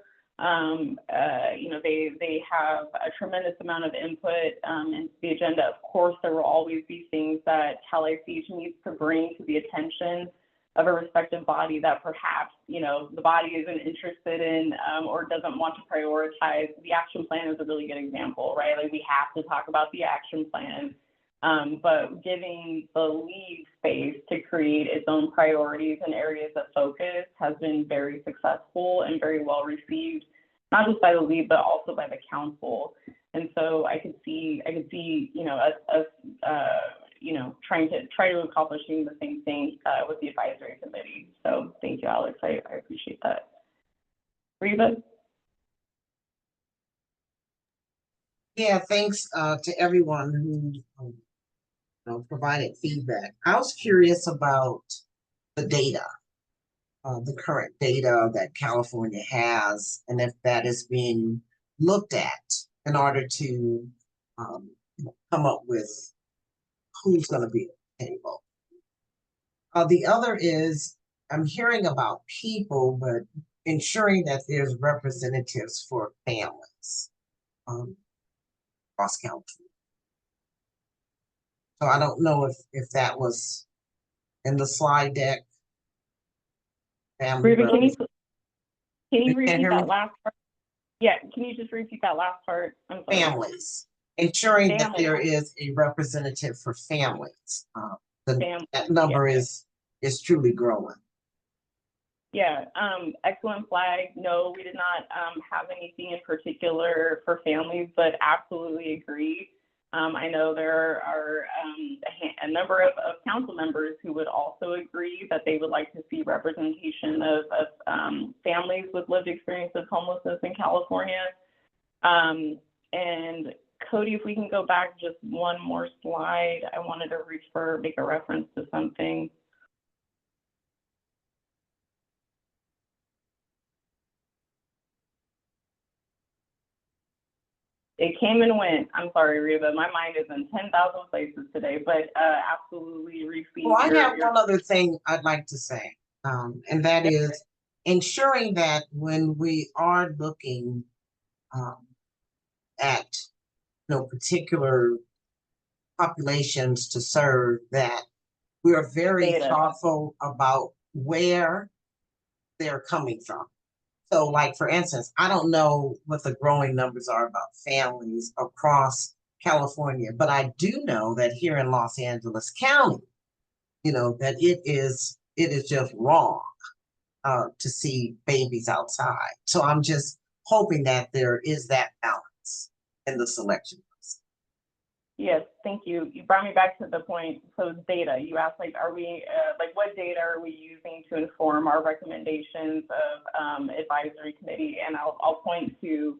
They have a tremendous amount of input into the agenda. Of course, there will always be things that Cal ICH needs to bring to the attention of a respective body that perhaps, the body isn't interested in or doesn't want to prioritize. The action plan is a really good example, right? Like, we have to talk about the action plan, but giving the lead space to create its own priorities and areas of focus has been very successful and very well received, not just by the lead, but also by the council. And so I could see, us try to accomplishing the same thing with the advisory committee. So thank you, Alex. I appreciate that. Reba? Yeah, thanks to everyone who provided feedback. I was curious about the data, the current data that California has, and if that is being looked at in order to come up with who's going to be at the table. The other is, I'm hearing about people, but ensuring that there's representatives for families across country. So I don't know if that was in the slide deck. Ruben, can you repeat hear that me? last part? Yeah, can you just repeat that last part? I'm sorry. Families. Ensuring that Families. there is a representative for families. Families, That number is truly growing. Yeah, excellent flag. No, we did not have anything in particular for families, but absolutely agree. I know there are a number of council members who would also agree that they would like to see representation of families with lived experience of homelessness in California. And Cody, if we can go back just one more slide, I wanted to make a reference to something. It came and went. I'm sorry, Reba. My mind is in 10,000 places today, but absolutely receive. Well, I have one other thing I'd like to say, and that is ensuring that when we are looking at particular populations to serve, that we are very thoughtful about where they're coming from. So, like, for instance, I don't know what the growing numbers are about families across California, but I do know that here in Los Angeles County, that it is just wrong to see babies outside. So I'm just hoping that there is that balance in the selection process. Yes, thank you. You brought me back to the point. So data, you asked, like, are we, what data are we using to inform our recommendations of advisory committee? And I'll point to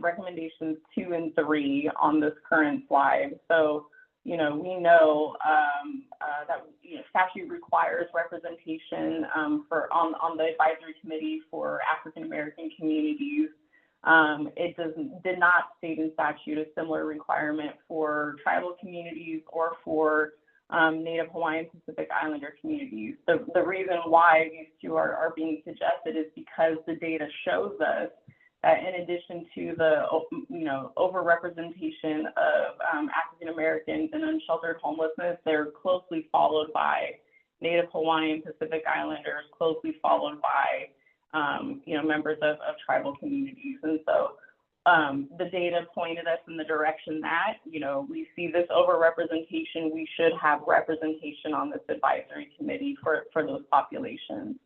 recommendations 2 and 3 on this current slide. So, we know that statute requires representation on the advisory committee for African American communities. It did not state in statute a similar requirement for tribal communities or for Native Hawaiian Pacific Islander communities. The reason why these two are being suggested is because the data shows us that in addition to the overrepresentation of African Americans and unsheltered homelessness, they're closely followed by Native Hawaiian Pacific Islanders, closely followed by members of tribal communities. And so the data pointed us in the direction that, we see this overrepresentation. We should have representation on this advisory committee for those populations.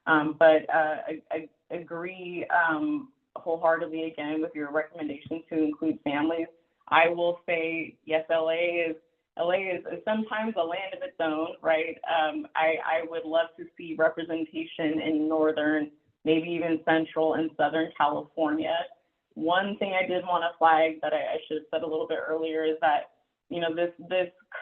But I agree wholeheartedly again with your recommendation to include families. I will say, yes, LA is sometimes a land of its own, right? I would love to see representation in Northern, maybe even Central and Southern California. One thing I did want to flag that I should have said a little bit earlier is that, you know, this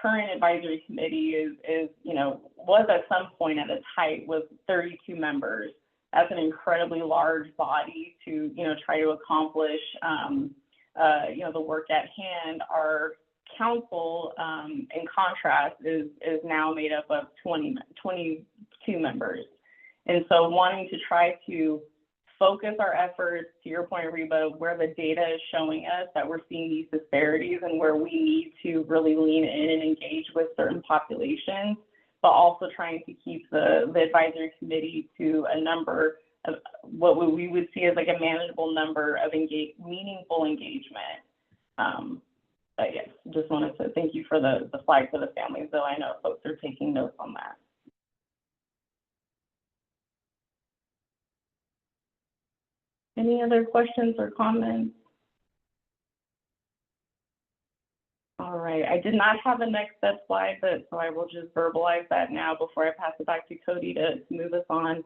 current advisory committee is, you know, was at some point at its height was 32 members. That's an incredibly large body to, you know, try to accomplish, you know, the work at hand. Our council, in contrast, is now made up of 22 members. And so wanting to try to focus our efforts, to your point, Reba, where the data is showing us that we're seeing these disparities and where we need to really lean in and engage with certain populations, but also trying to keep the advisory committee to a number of what we would see as like a manageable number of meaningful engagement. But yes, just wanted to thank you for the flag for the families, though I know folks are taking notes on that. Any other questions or comments? All right, I did not have a next step slide, but so I will just verbalize that now before I pass it back to Cody to move us on.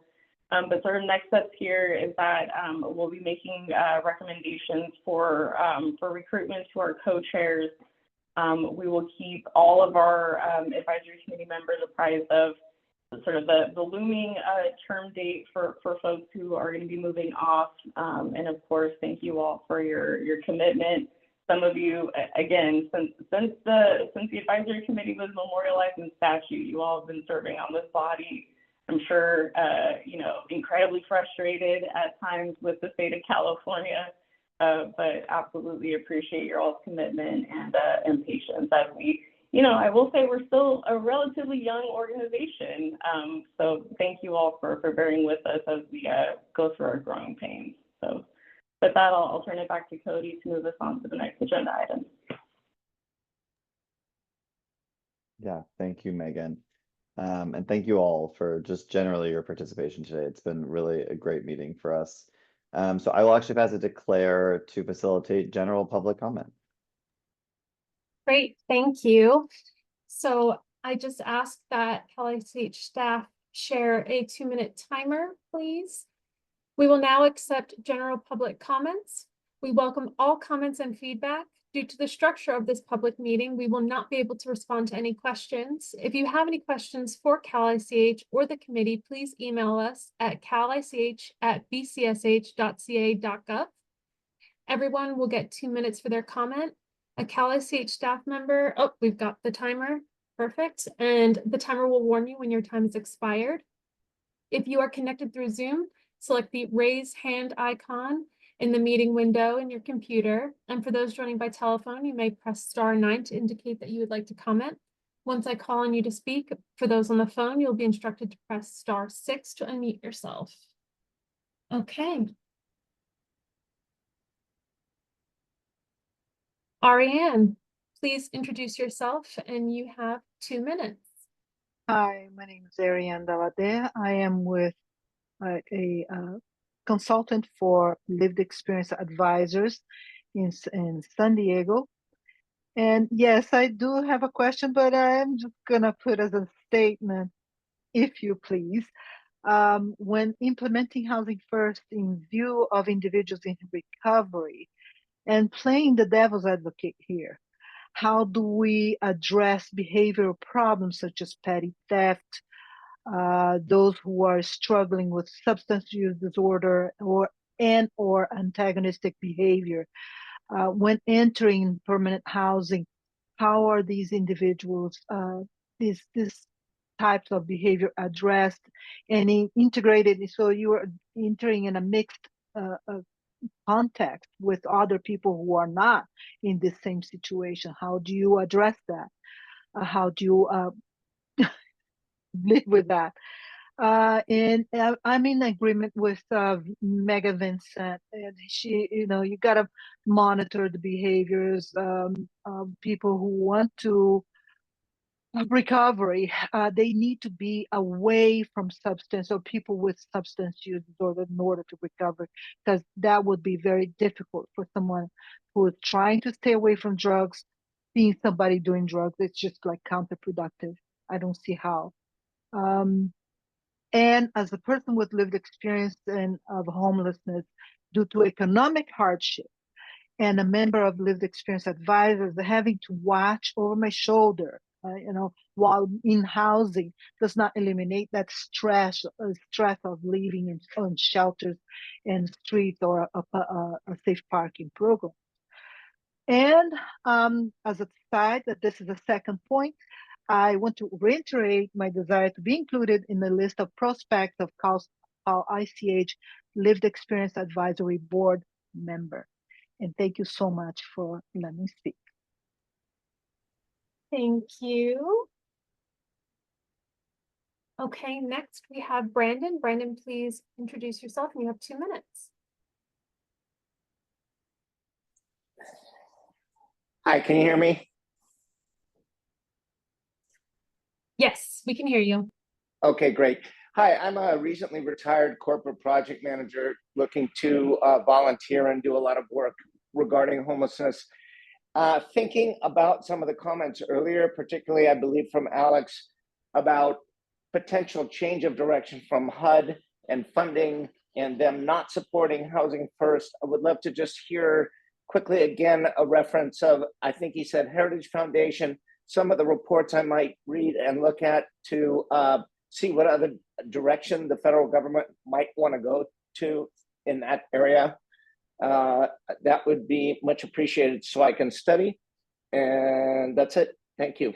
But sort of next steps here is that we'll be making recommendations for recruitment to our co-chairs. We will keep all of our advisory committee members apprised of sort of the looming term date for folks who are going to be moving off. And of course, thank you all for your commitment. Some of you, again, since the advisory committee was memorialized in statute, you all have been serving on this body. I'm sure, you know, incredibly frustrated at times with the state of California, but absolutely appreciate your all's commitment and patience as we, you know, I will say we're still a relatively young organization. So thank you all for bearing with us as we go through our growing pains. So with that, I'll turn it back to Cody to move us on to the next agenda item. Yeah, thank you, Megan. And thank you all for just generally your participation today. It's been really a great meeting for us. So I will actually pass it to Claire to facilitate general public comment. Great, thank you. So I just ask that CalICH staff share a 2-minute timer, please. We will now accept general public comments. We welcome all comments and feedback. Due to the structure of this public meeting, we will not be able to respond to any questions. If you have any questions for CalICH or the committee, please email us at calich@bcsh.ca.gov. Everyone will get 2 minutes for their comment. A CalICH staff member, oh, we've got the timer, perfect. And the timer will warn you when your time is expired. If you are connected through Zoom, select the raise hand icon in the meeting window in your computer. And for those joining by telephone, you may press *9 to indicate that you would like to comment. Once I call on you to speak, for those on the phone, you'll be instructed to press *6 to unmute yourself. Okay. Ariane, please introduce yourself and you have 2 minutes. Hi, my name is Ariane Dalade. I am with a consultant for lived experience advisors in San Diego. And yes, I do have a question, but I'm just gonna put as a statement, if you please. When implementing Housing First in view of individuals in recovery, and playing the devil's advocate here, how do we address behavioral problems such as petty theft, those who are struggling with substance use disorder or antagonistic behavior when entering permanent housing? How are these individuals, these types of behavior addressed and integrated? So you are entering in a mixed context with other people who are not in the same situation. How do you address that? How do you live with that? And I'm in agreement with Megan Vincent, and she, you know, you gotta monitor the behaviors of people who want to recovery, they need to be away from substance or people with substance use disorder in order to recover, because that would be very difficult for someone who is trying to stay away from drugs. Seeing somebody doing drugs, it's just like counterproductive. I don't see how. And as a person with lived experience of homelessness due to economic hardship, and a member of lived experience advisors, having to watch over my shoulder, while in housing does not eliminate that stress of living on shelters and streets or a safe parking program. And as a side, that this is the second point, I want to reiterate my desire to be included in the list of prospects of Cal ICH Lived Experience Advisory Board member. And thank you so much for letting me speak. Thank you. Okay, next we have Brandon. Brandon, please introduce yourself and you have 2 minutes. Hi, can you hear me? Yes, we can hear you. Okay, great. Hi, I'm a recently retired corporate project manager looking to volunteer and do a lot of work regarding homelessness. Thinking about some of the comments earlier, particularly I believe from Alex, about potential change of direction from HUD and funding and them not supporting Housing First, I would love to just hear quickly again a reference of, I think he said Heritage Foundation, some of the reports I might read and look at to see what other direction the federal government might want to go to in that area. That would be much appreciated so I can study. And that's it. Thank you.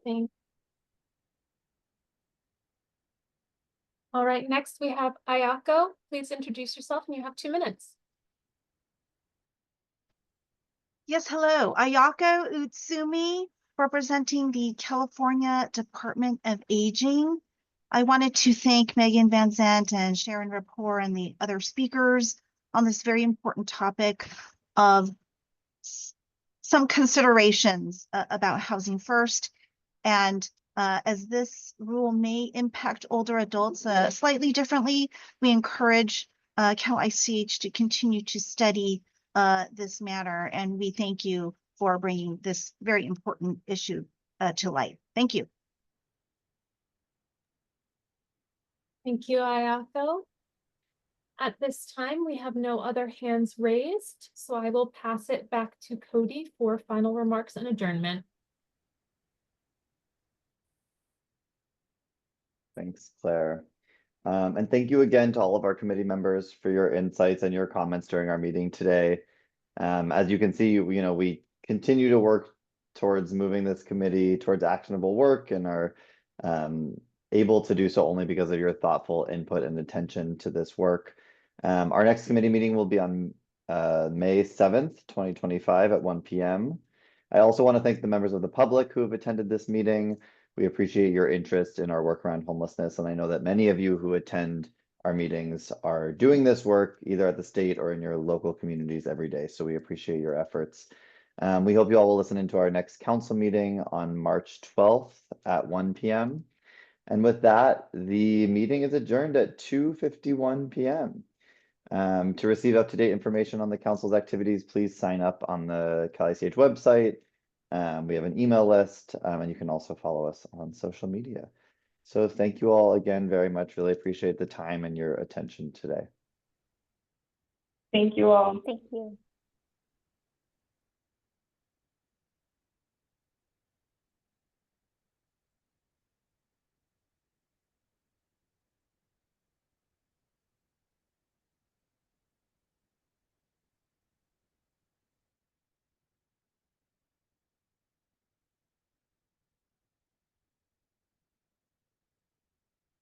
Thanks. All right, next we have Ayako. Please introduce yourself and you have 2 minutes. Yes, hello. Ayako Utsumi, representing the California Department of Aging. I wanted to thank Megan Van Zandt and Sharon Rapport and the other speakers on this very important topic of some considerations about Housing First. And as this rule may impact older adults slightly differently, we encourage Cal ICH to continue to study this matter, and we thank you for bringing this very important issue to light. Thank you. Thank you, Ayako. At this time, we have no other hands raised, so I will pass it back to Cody for final remarks and adjournment. Thanks, Claire. And thank you again to all of our committee members for your insights and your comments during our meeting today. As you can see, we continue to work towards moving this committee towards actionable work and are able to do so only because of your thoughtful input and attention to this work. Our next committee meeting will be on May 7th, 2025 at 1 p.m. I also want to thank the members of the public who have attended this meeting. We appreciate your interest in our work around homelessness, and I know that many of you who attend our meetings are doing this work either at the state or in your local communities every day, so we appreciate your efforts. We hope you all will listen into our next council meeting on March 12th at 1 p.m. And with that, the meeting is adjourned at 2:51 p.m. To receive up-to-date information on the council's activities, please sign up on the Cal ICH website. We have an email list, and you can also follow us on social media. So thank you all again very much. Really appreciate the time and your attention today. Thank you all. Thank you.